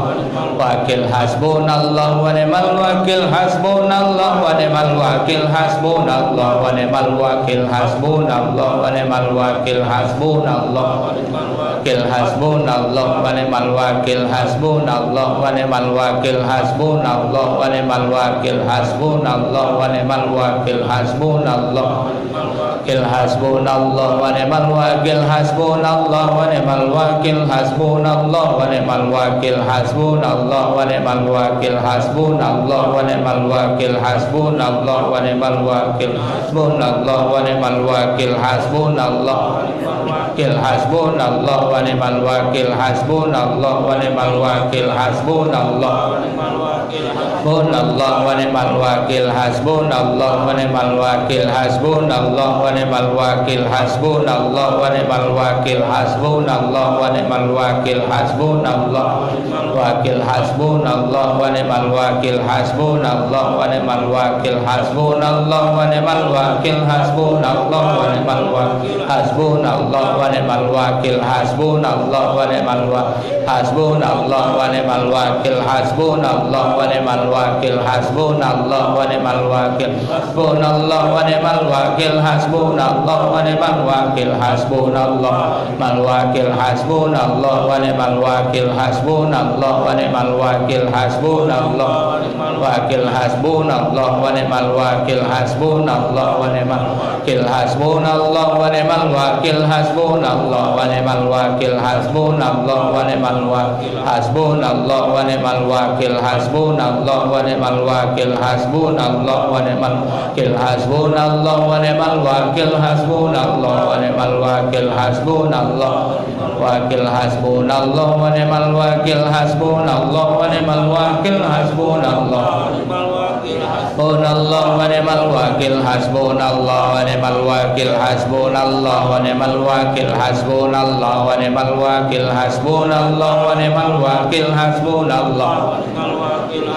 wakil. Hasbunallah wa ni'mal wakil. Hasbunallah wa ni'mal wakil. Hasbunallah wa ni'mal wakil. Hasbunallah wa ni'mal wakil. Hasbunallah wakil. Hasbunallah wa ni'mal wakil. Hasbunallah wa ni'mal wakil. Hasbunallah wa ni'mal wakil. Hasbunallah wa ni'mal wakil. Hasbunallah wakil. Hasbunallah wa ni'mal wakil. Hasbunallah wa ni'mal wakil. Hasbunallah wa ni'mal wakil. Hasbunallah wa ni'mal wakil. Hasbunallah wa ni'mal wakil. Hasbunallah wa ni'mal wakil. Hasbunallah wa ni'mal wakil. Hasbunallah wakil. Hasbunallah wa ni'mal wakil. Hasbunallah wa ni'mal wakil. Hasbunallah hasbunallah wa ni'mal wakil. Hasbunallah wa ni'mal wakil. Hasbunallah wa ni'mal wakil. Hasbunallah wa ni'mal wakil. Hasbunallah wa ni'mal wakil. Hasbunallah wakil. Hasbunallah wa ni'mal wakil. Hasbunallah wa ni'mal wakil. Hasbunallah wa ni'mal wakil. Hasbunallah wa ni'mal wakil. Hasbunallah wa ni'mal wakil. Hasbunallah wa ni'mal wakil. Hasbunallah wa ni'mal wakil. Hasbunallah wa ni'mal wakil. Hasbunallah wa ni'mal wakil. Hasbunallah wa ni'mal wakil. Hasbunallah wa ni'mal wakil. Hasbunallah mal wakil. Hasbunallah wa ni'mal wakil. Hasbunallah wa ni'mal wakil. Hasbunallah wakil. Hasbunallah wa ni'mal wakil. Hasbunallah wa ni'mal wakil. Hasbunallah wa ni'mal wakil. Hasbunallah wa ni'mal wakil. Hasbunallah wa ni'mal wakil. Hasbunallah wa ni'mal wakil. Hasbunallah wa ni'mal wakil. Hasbunallah wa ni'mal wakil. Hasbunallah wa ni'mal wakil. Hasbunallah wa ni'mal wakil. Hasbunallah wakil. Hasbunallah wa ni'mal wakil. Hasbunallah wa ni'mal wakil. Hasbunallah hasbunallah wa ni'mal wakil. Hasbunallah wa ni'mal wakil. Hasbunallah wa ni'mal wakil. Hasbunallah wa ni'mal wakil. Hasbunallah wa ni'mal wakil. Hasbunallah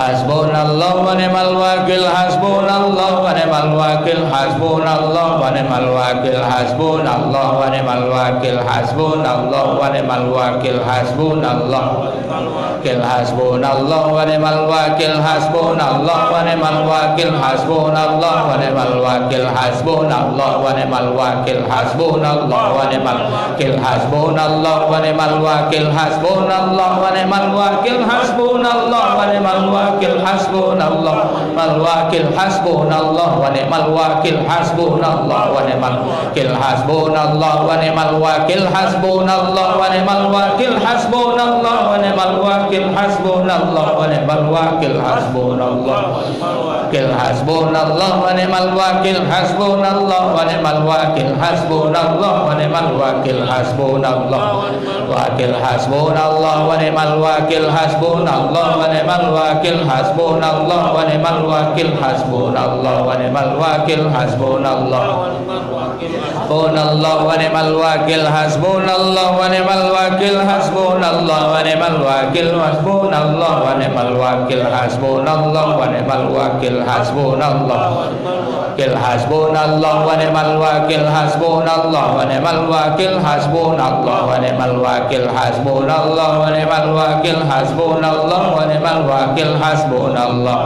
hasbunallah wa ni'mal wakil. Hasbunallah wa ni'mal wakil. Hasbunallah wa ni'mal wakil. Hasbunallah wa ni'mal wakil. Hasbunallah wa ni'mal wakil. Hasbunallah wakil. Hasbunallah wa ni'mal wakil. Hasbunallah wa ni'mal wakil. Hasbunallah wa ni'mal wakil. Hasbunallah wa ni'mal wakil. Hasbunallah wa ni'mal wakil. Hasbunallah wa ni'mal wakil. Hasbunallah wa ni'mal wakil. Hasbunallah wa ni'mal wakil. Hasbunallah mal wakil. Hasbunallah wa ni'mal wakil. Hasbunallah wa ni'mal wakil. Hasbunallah wa ni'mal wakil. Hasbunallah wa ni'mal wakil. Hasbunallah wa ni'mal wakil. Hasbunallah wa ni'mal wakil. Hasbunallah wakil. Hasbunallah wa ni'mal wakil. Hasbunallah wa ni'mal wakil. Hasbunallah wa ni'mal wakil. Hasbunallah wakil. Hasbunallah wa ni'mal wakil. Hasbunallah wa ni'mal wakil. Hasbunallah wa ni'mal wakil. Hasbunallah wa ni'mal wakil. Hasbunallah Hasbunallah wa ni'mal wakil. Hasbunallah wa ni'mal wakil. Hasbunallah wa ni'mal wakil. Hasbunallah wa ni'mal wakil. Hasbunallah wa ni'mal wakil. Hasbunallah hasbunallah wa ni'mal wakil. Hasbunallah wa ni'mal wakil. Hasbunallah wa ni'mal wakil. Hasbunallah wa ni'mal wakil. Hasbunallah wa ni'mal wakil. Hasbunallah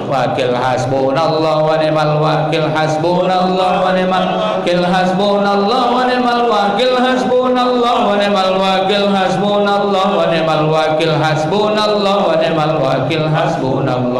wakil. Hasbunallah wa ni'mal wakil. Hasbunallah wa ni'mal wakil. Hasbunallah wa ni'mal wakil. Hasbunallah wa ni'mal wakil. Hasbunallah wa ni'mal wakil. Hasbunallah wa ni'mal wakil. Hasbunallah wa ni'mal wakil. Hasbunallah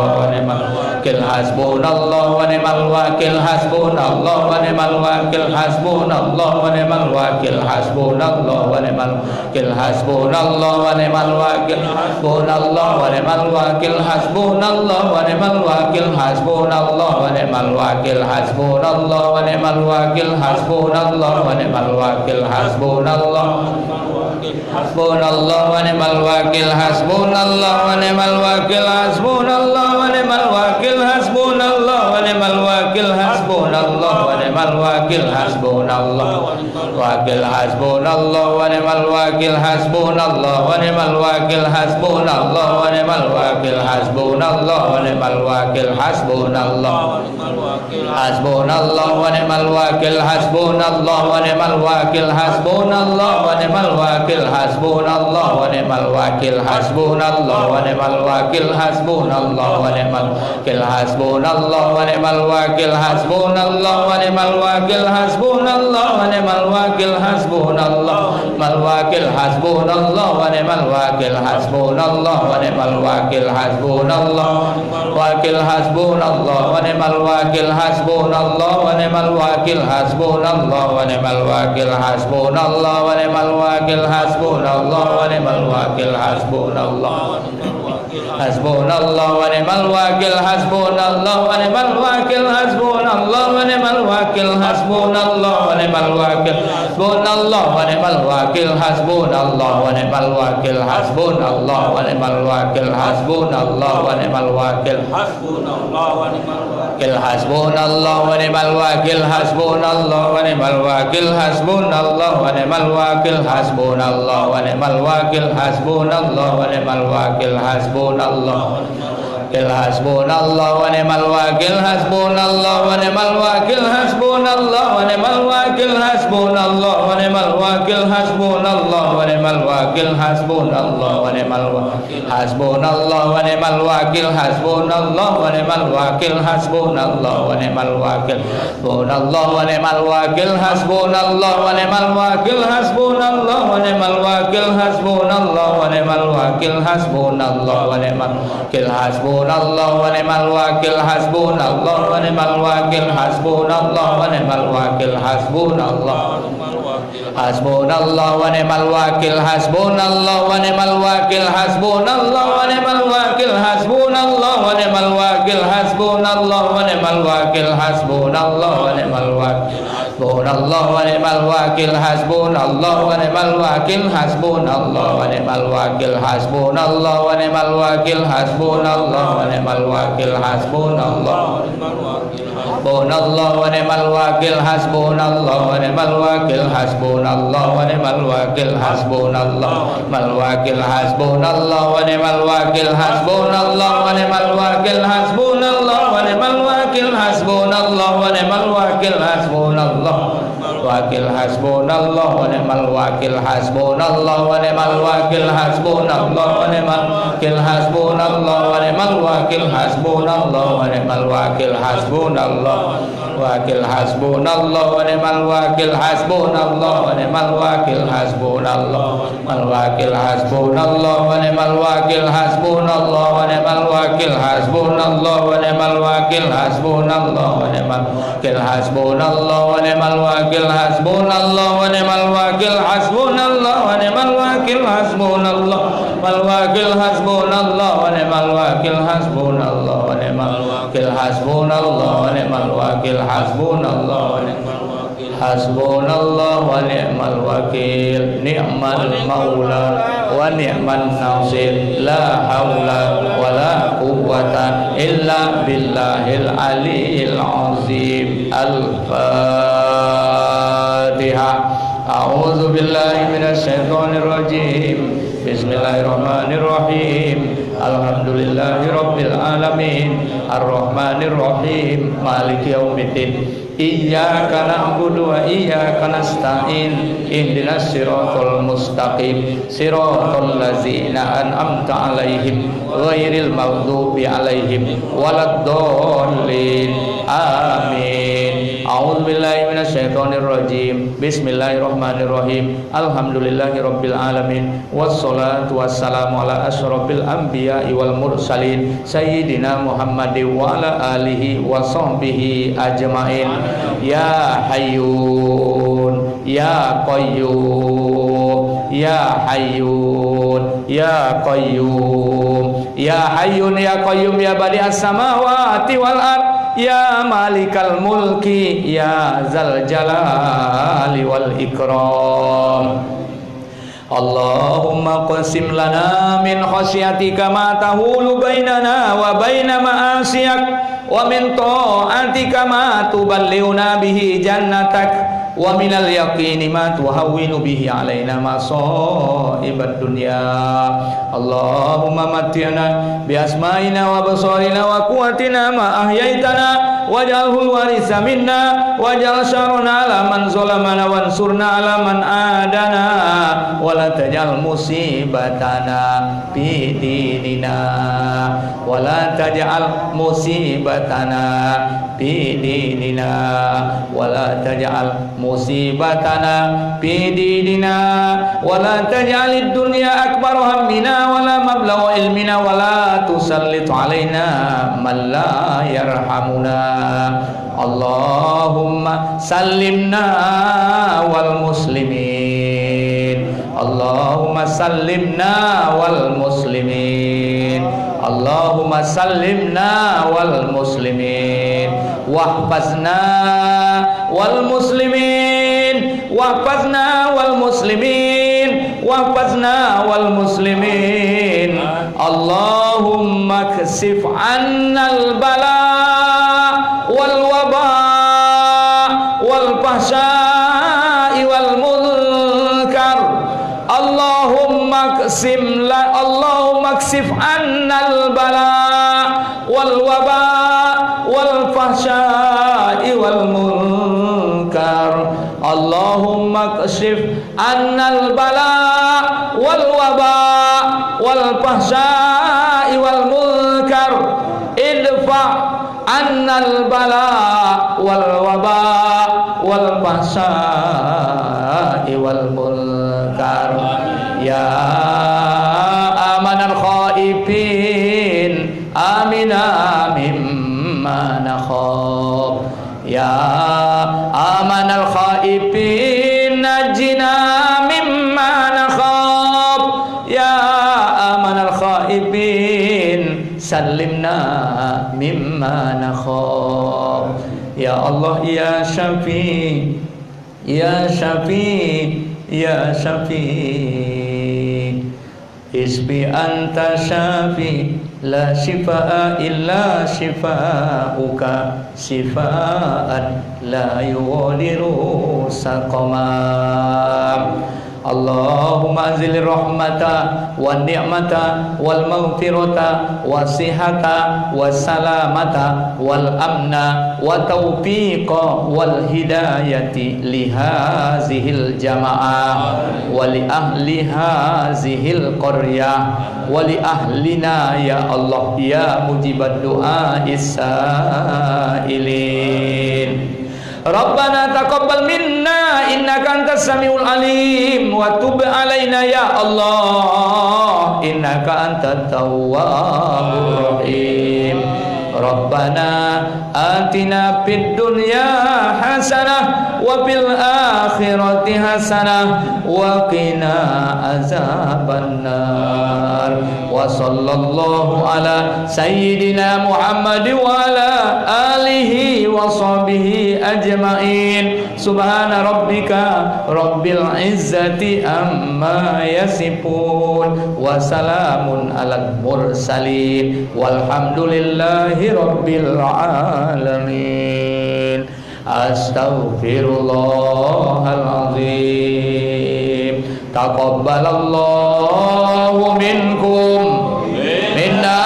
wa ni'mal wakil. Hasbunallah wa ni'mal wakil. Hasbunallah wa ni'mal wakil. Hasbunallah wa ni'mal wakil. Hasbunallah wa ni'mal wakil. Hasbunallah wa ni'mal wakil. Hasbunallah wa ni'mal wakil. Hasbunallah wa ni'mal wakil. Hasbunallah wa ni'mal wakil. Hasbunallah wa ni'mal wakil. Hasbunallah Hasbunallah wa ni'mal wakil. Hasbunallah wa ni'mal wakil. Hasbunallah wa ni'mal wakil. Hasbunallah wa ni'mal wakil. Hasbunallah wa ni'mal wakil. Hasbunallah wakil. Hasbunallah wa ni'mal wakil. Hasbunallah wa ni'mal wakil. Hasbunallah wa ni'mal wakil. Hasbunallah wa ni'mal wakil. Hasbunallah Hasbunallah wa ni'mal wakil. Hasbunallah wa ni'mal wakil. Hasbunallah wa ni'mal wakil. Hasbunallah wa ni'mal wakil. Hasbunallah wa ni'mal wakil. Hasbunallah wa ni'mal wakil. Hasbunallah wa ni'mal wakil. Hasbunallah wa ni'mal wakil. Hasbunallah wa ni'mal wakil. Hasbunallah mal wakil. Hasbunallah wa ni'mal wakil. Hasbunallah wa ni'mal wakil. Hasbunallah wakil. Hasbunallah wa ni'mal wakil. Hasbunallah wa ni'mal wakil. Hasbunallah wa ni'mal wakil. Hasbunallah wa ni'mal wakil. Hasbunallah wa ni'mal wakil. Hasbunallah Hasbunallah wa ni'mal wakil. Hasbunallah wa ni'mal wakil. Hasbunallah wa ni'mal wakil. Hasbunallah wa ni'mal wakil. Hasbunallah wa ni'mal wakil. Hasbunallah wa ni'mal wakil. Hasbunallah wa ni'mal wakil. Hasbunallah wa ni'mal wakil. Hasbunallah wa ni'mal wakil. Hasbunallah wa ni'mal wakil. Hasbunallah wa ni'mal wakil. Hasbunallah wa ni'mal wakil. Hasbunallah wa ni'mal wakil. Hasbunallah wa ni'mal wakil. Hasbunallah Hasbunallah wa ni'mal wakil. Hasbunallah wa ni'mal wakil. Hasbunallah wa ni'mal wakil. Hasbunallah wa ni'mal wakil. Hasbunallah wa ni'mal wakil. Hasbunallah wa ni'mal wakil. Hasbunallah wa ni'mal wakil. Hasbunallah wa ni'mal wakil. Hasbunallah wa ni'mal wakil. Hasbunallah wa ni'mal wakil. Hasbunallah wa ni'mal wakil. Hasbunallah wa ni'mal wakil. Hasbunallah wa ni'mal wakil. Hasbunallah wa ni'mal wakil. Hasbunallah wa ni'mal wakil. Hasbunallah wa ni'mal wakil. Hasbunallah wa ni'mal wakil. Hasbunallah Hasbunallah wa ni'mal wakil. Hasbunallah wa ni'mal wakil. Hasbunallah wa ni'mal wakil. Hasbunallah wa ni'mal wakil. Hasbunallah wa ni'mal wakil. Hasbunallah wa ni'mal wakil. Hasbunallah wa ni'mal wakil. Hasbunallah wa ni'mal wakil. Hasbunallah wa ni'mal wakil. Hasbunallah wa ni'mal wakil. Hasbunallah wa ni'mal wakil. Hasbunallah Hasbunallah wa ni'mal wakil. Hasbunallah wa ni'mal wakil. Hasbunallah wa ni'mal wakil. Hasbunallah mal wakil. Hasbunallah wa ni'mal wakil. Hasbunallah wa ni'mal wakil. Hasbunallah wa ni'mal wakil. Hasbunallah wa ni'mal wakil. Hasbunallah wakil. Hasbunallah wa ni'mal wakil. Hasbunallah wa ni'mal wakil. Hasbunallah wa ni'mal wakil. Hasbunallah wa ni'mal wakil. Hasbunallah wa ni'mal wakil. Hasbunallah wakil. Hasbunallah wa ni'mal wakil. Hasbunallah wa ni'mal wakil. Hasbunallah mal wakil. Hasbunallah wa ni'mal wakil. Hasbunallah wa ni'mal wakil. Hasbunallah wa ni'mal wakil. Hasbunallah wa ni'mal wakil. Hasbunallah wa ni'mal wakil. Hasbunallah wa ni'mal wakil. Hasbunallah wa ni'mal wakil. Hasbunallah mal wakil. Hasbunallah wa ni'mal wakil. Hasbunallah wa ni'mal wakil. Hasbunallah wa ni'mal wakil. Hasbunallah wa ni'mal wakil. Hasbunallah wa ni'mal wakil. Ni'mal maula wa ni'man nasir. La haula wa la quwwata illa billahil aliyyil azim. Al-Fatihah. A'udzu billahi minasyaitonir rajim. Bismillahirrahmanirrahim. Alhamdulillahirabbil alamin. Arrahmanir rahim. Maliki yaumiddin. Iyyaka na'budu wa iyyaka nasta'in. Ihdinas siratal mustaqim. Siratal ladzina an'amta 'alaihim ghairil maghdubi 'alaihim waladdallin. Amin. A'udzu billahi minasyaitonir rajim. Bismillahirrahmanirrahim. Alhamdulillahirabbil alamin. Wassalatu wassalamu ala asyrofil anbiya'i wal mursalin sayyidina Muhammadin wa ala alihi wa sahbihi ajmain. Ya Hayyun Ya Qayyum Ya Hayyun Ya Qayyum Ya Hayyun Ya Qayyum Ya Badi'as samawati wal ard Ya Malikal mulki Ya Zal jalali wal ikram. Allahumma qasim lana min khasyatika ma tahulu bainana wa baina ma'asiyak wa min ta'atika ma tuballighuna bihi jannatak wa minal yaqini ma tuhawwinu bihi alaina masa'ibad dunya. Allahumma matti'na bi asma'ina wa basarina wa quwwatina ma ahyaitana waj'alhu warisa minna waj'al syarrana ala man zalamana wansurna ala man adana wala taj'al musibatana fi dinina wala taj'al musibatana fi dinina wala taj'al musibatana fi dinina wala taj'alid dunya akbar hammina wala mablagha ilmina wala tusallit alaina man la yarhamuna. Allahumma sallimna wal muslimin. Allahumma sallimna wal muslimin. Allahumma sallimna wal muslimin. Wahfazna wal muslimin. Wahfazna wal muslimin. Wahfazna wal muslimin. Allahumma ksif annal bala wal waba wal fahsya'i wal munkar. Allahumma ksif annal bala wal waba wal fahsya'i wal munkar. Allahumma ksif annal bala wal waba wal fahsya'i wal munkar. Idfa annal bala wal waba wal fahsya'i wal munkar. Ya amanal khaifin amina mimma nakhaf. Ya amanal khaifin najina mimma nakhaf. Ya amanal khaifin sallimna mimma nakhaf. Ya Allah ya Syafi ya Syafi ya Syafi. Isbi anta syafi la shifaa illa shifauka shifaan la yughadiru saqama. Allahumma anzilir rahmata wan ni'mata wal maghfirata wasihata wassalamata wal amna wa taufiqa wal hidayati li hazihil jamaah wa li ahli hazihil qaryah wa li ahlina ya Allah ya mujibad du'a is-sa'ilin. Rabbana taqabbal minna innaka antas samiul alim wa tub alaina ya Allah innaka antat tawwabur rahim. Rabbana atina fid dunya hasanah wa fil akhirati hasanah wa qina azabannar. Wa sallallahu ala sayyidina Muhammad wa ala alihi wa sahbihi ajma'in. Subhana rabbika rabbil izzati amma yasifun wa salamun alal mursalin walhamdulillahi rabbil alamin. Astaghfirullahaladzim. Taqabbalallahu minkum minna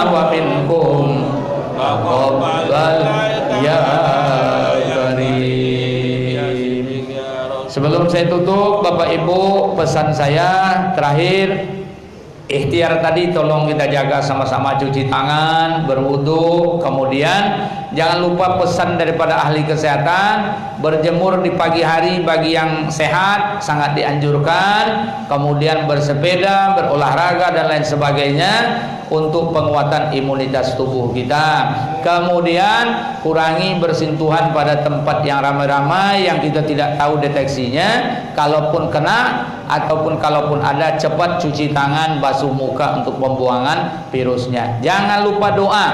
wa minkum taqabbal ya karim. Sebelum saya tutup, Bapak Ibu, pesan saya terakhir, ikhtiar tadi tolong kita jaga sama-sama, cuci tangan, berwudu, kemudian jangan lupa pesan daripada ahli kesehatan, berjemur di pagi hari bagi yang sehat sangat dianjurkan, kemudian bersepeda, berolahraga dan lain sebagainya untuk penguatan imunitas tubuh kita. Kemudian kurangi bersentuhan pada tempat yang ramai-ramai yang kita tidak tahu deteksinya. Kalaupun kena ataupun kalaupun ada, cepat cuci tangan, basuh muka untuk pembuangan virusnya. Jangan lupa doa.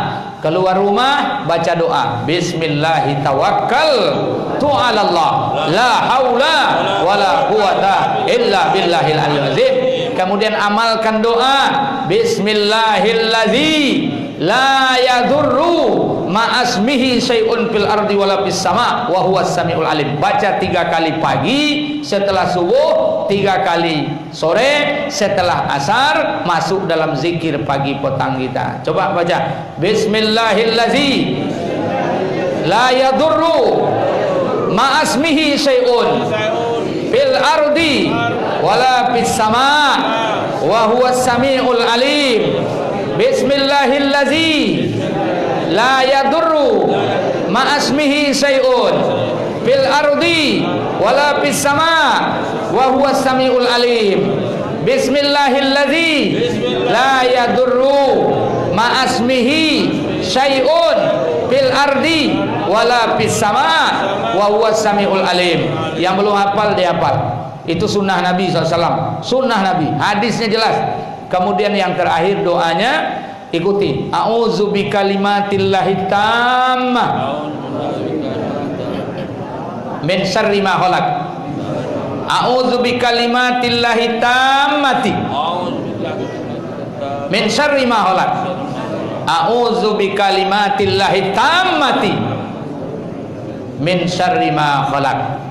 Keluar rumah baca doa, Bismillahirrahmanirrahim, la haula wala quwata illa billahil aliyyil azim. Kemudian amalkan doa, Bismillahirrahmanirrahim, la yadurru ma'asmihi syai'un fil ardi wala fis sama wa huwas samiul alim. Baca 3 kali pagi setelah subuh, 3 kali sore setelah asar, masuk dalam zikir pagi petang kita. Coba baca, Bismillahirrahmanirrahim, la yadurru ma'asmihi syai'un fil ardi wala fis sama wa huwas samiul alim. Bismillahirrahmanirrahim, la yadurru ma'asmihi syai'un fil ardi wala fis sama wa huwas samiul alim. Bismillahirrahmanirrahim, la yadurru ma'asmihi syai'un fil ardi wala fis sama wa huwas samiul alim. Yang belum hafal dihafal. Itu sunnah Nabi SAW. Sunnah Nabi, hadisnya jelas. Kemudian yang terakhir doanya ikuti, a'udzu bikalimatillahi tammah min syarri ma khalaq. A'udzu bikalimatillahi tammati min syarri ma khalaq. A'udzu bikalimatillahi tammati min syarri ma khalaq.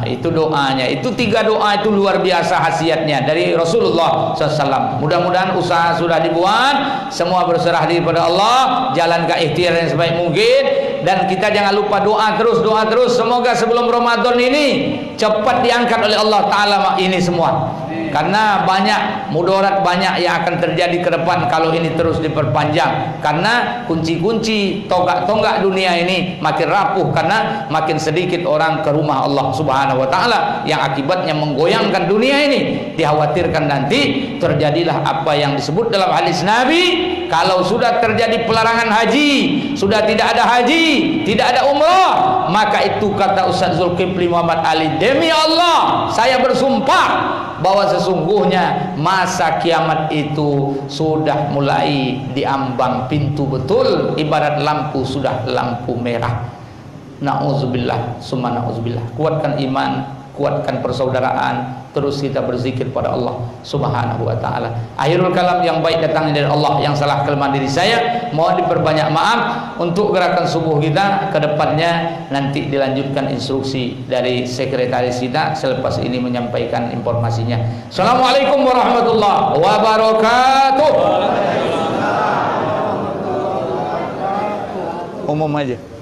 Itu doanya. Itu 3 doa itu luar biasa khasiatnya dari Rasulullah SAW. Mudah-mudahan usaha sudah dibuat, semua berserah diri pada Allah, jalankan ikhtiar yang sebaik mungkin, dan kita jangan lupa doa terus. Semoga sebelum Ramadan ini cepat diangkat oleh Allah Ta'ala ini semua, karena banyak mudarat, banyak yang akan terjadi ke depan kalau ini terus diperpanjang. Karena kunci-kunci tonggak dunia ini makin rapuh, karena makin sedikit orang ke rumah Allah Subhanahu wa Ta'ala, yang akibatnya menggoyangkan dunia ini. Dikhawatirkan nanti terjadilah apa yang disebut dalam hadis Nabi, kalau sudah terjadi pelarangan haji, sudah tidak ada haji, tidak ada umrah, maka itu kata Ustaz Zulkifli Muhammad Ali, demi Allah saya bersumpah bahwa sesungguhnya masa kiamat itu sudah mulai diambang pintu betul, ibarat lampu sudah lampu merah. Na'udzubillah, summa na'udzubillah. Kuatkan iman, kuatkan persaudaraan, terus kita berzikir pada Allah Subhanahu wa Ta'ala. Akhirul kalam yang baik datangnya dari Allah, yang salah kelemahan diri saya, mohon diperbanyak maaf. Untuk gerakan subuh kita ke depannya nanti dilanjutkan instruksi dari sekretaris kita selepas ini menyampaikan informasinya. Assalamualaikum warahmatullahi wabarakatuh. Umum aja.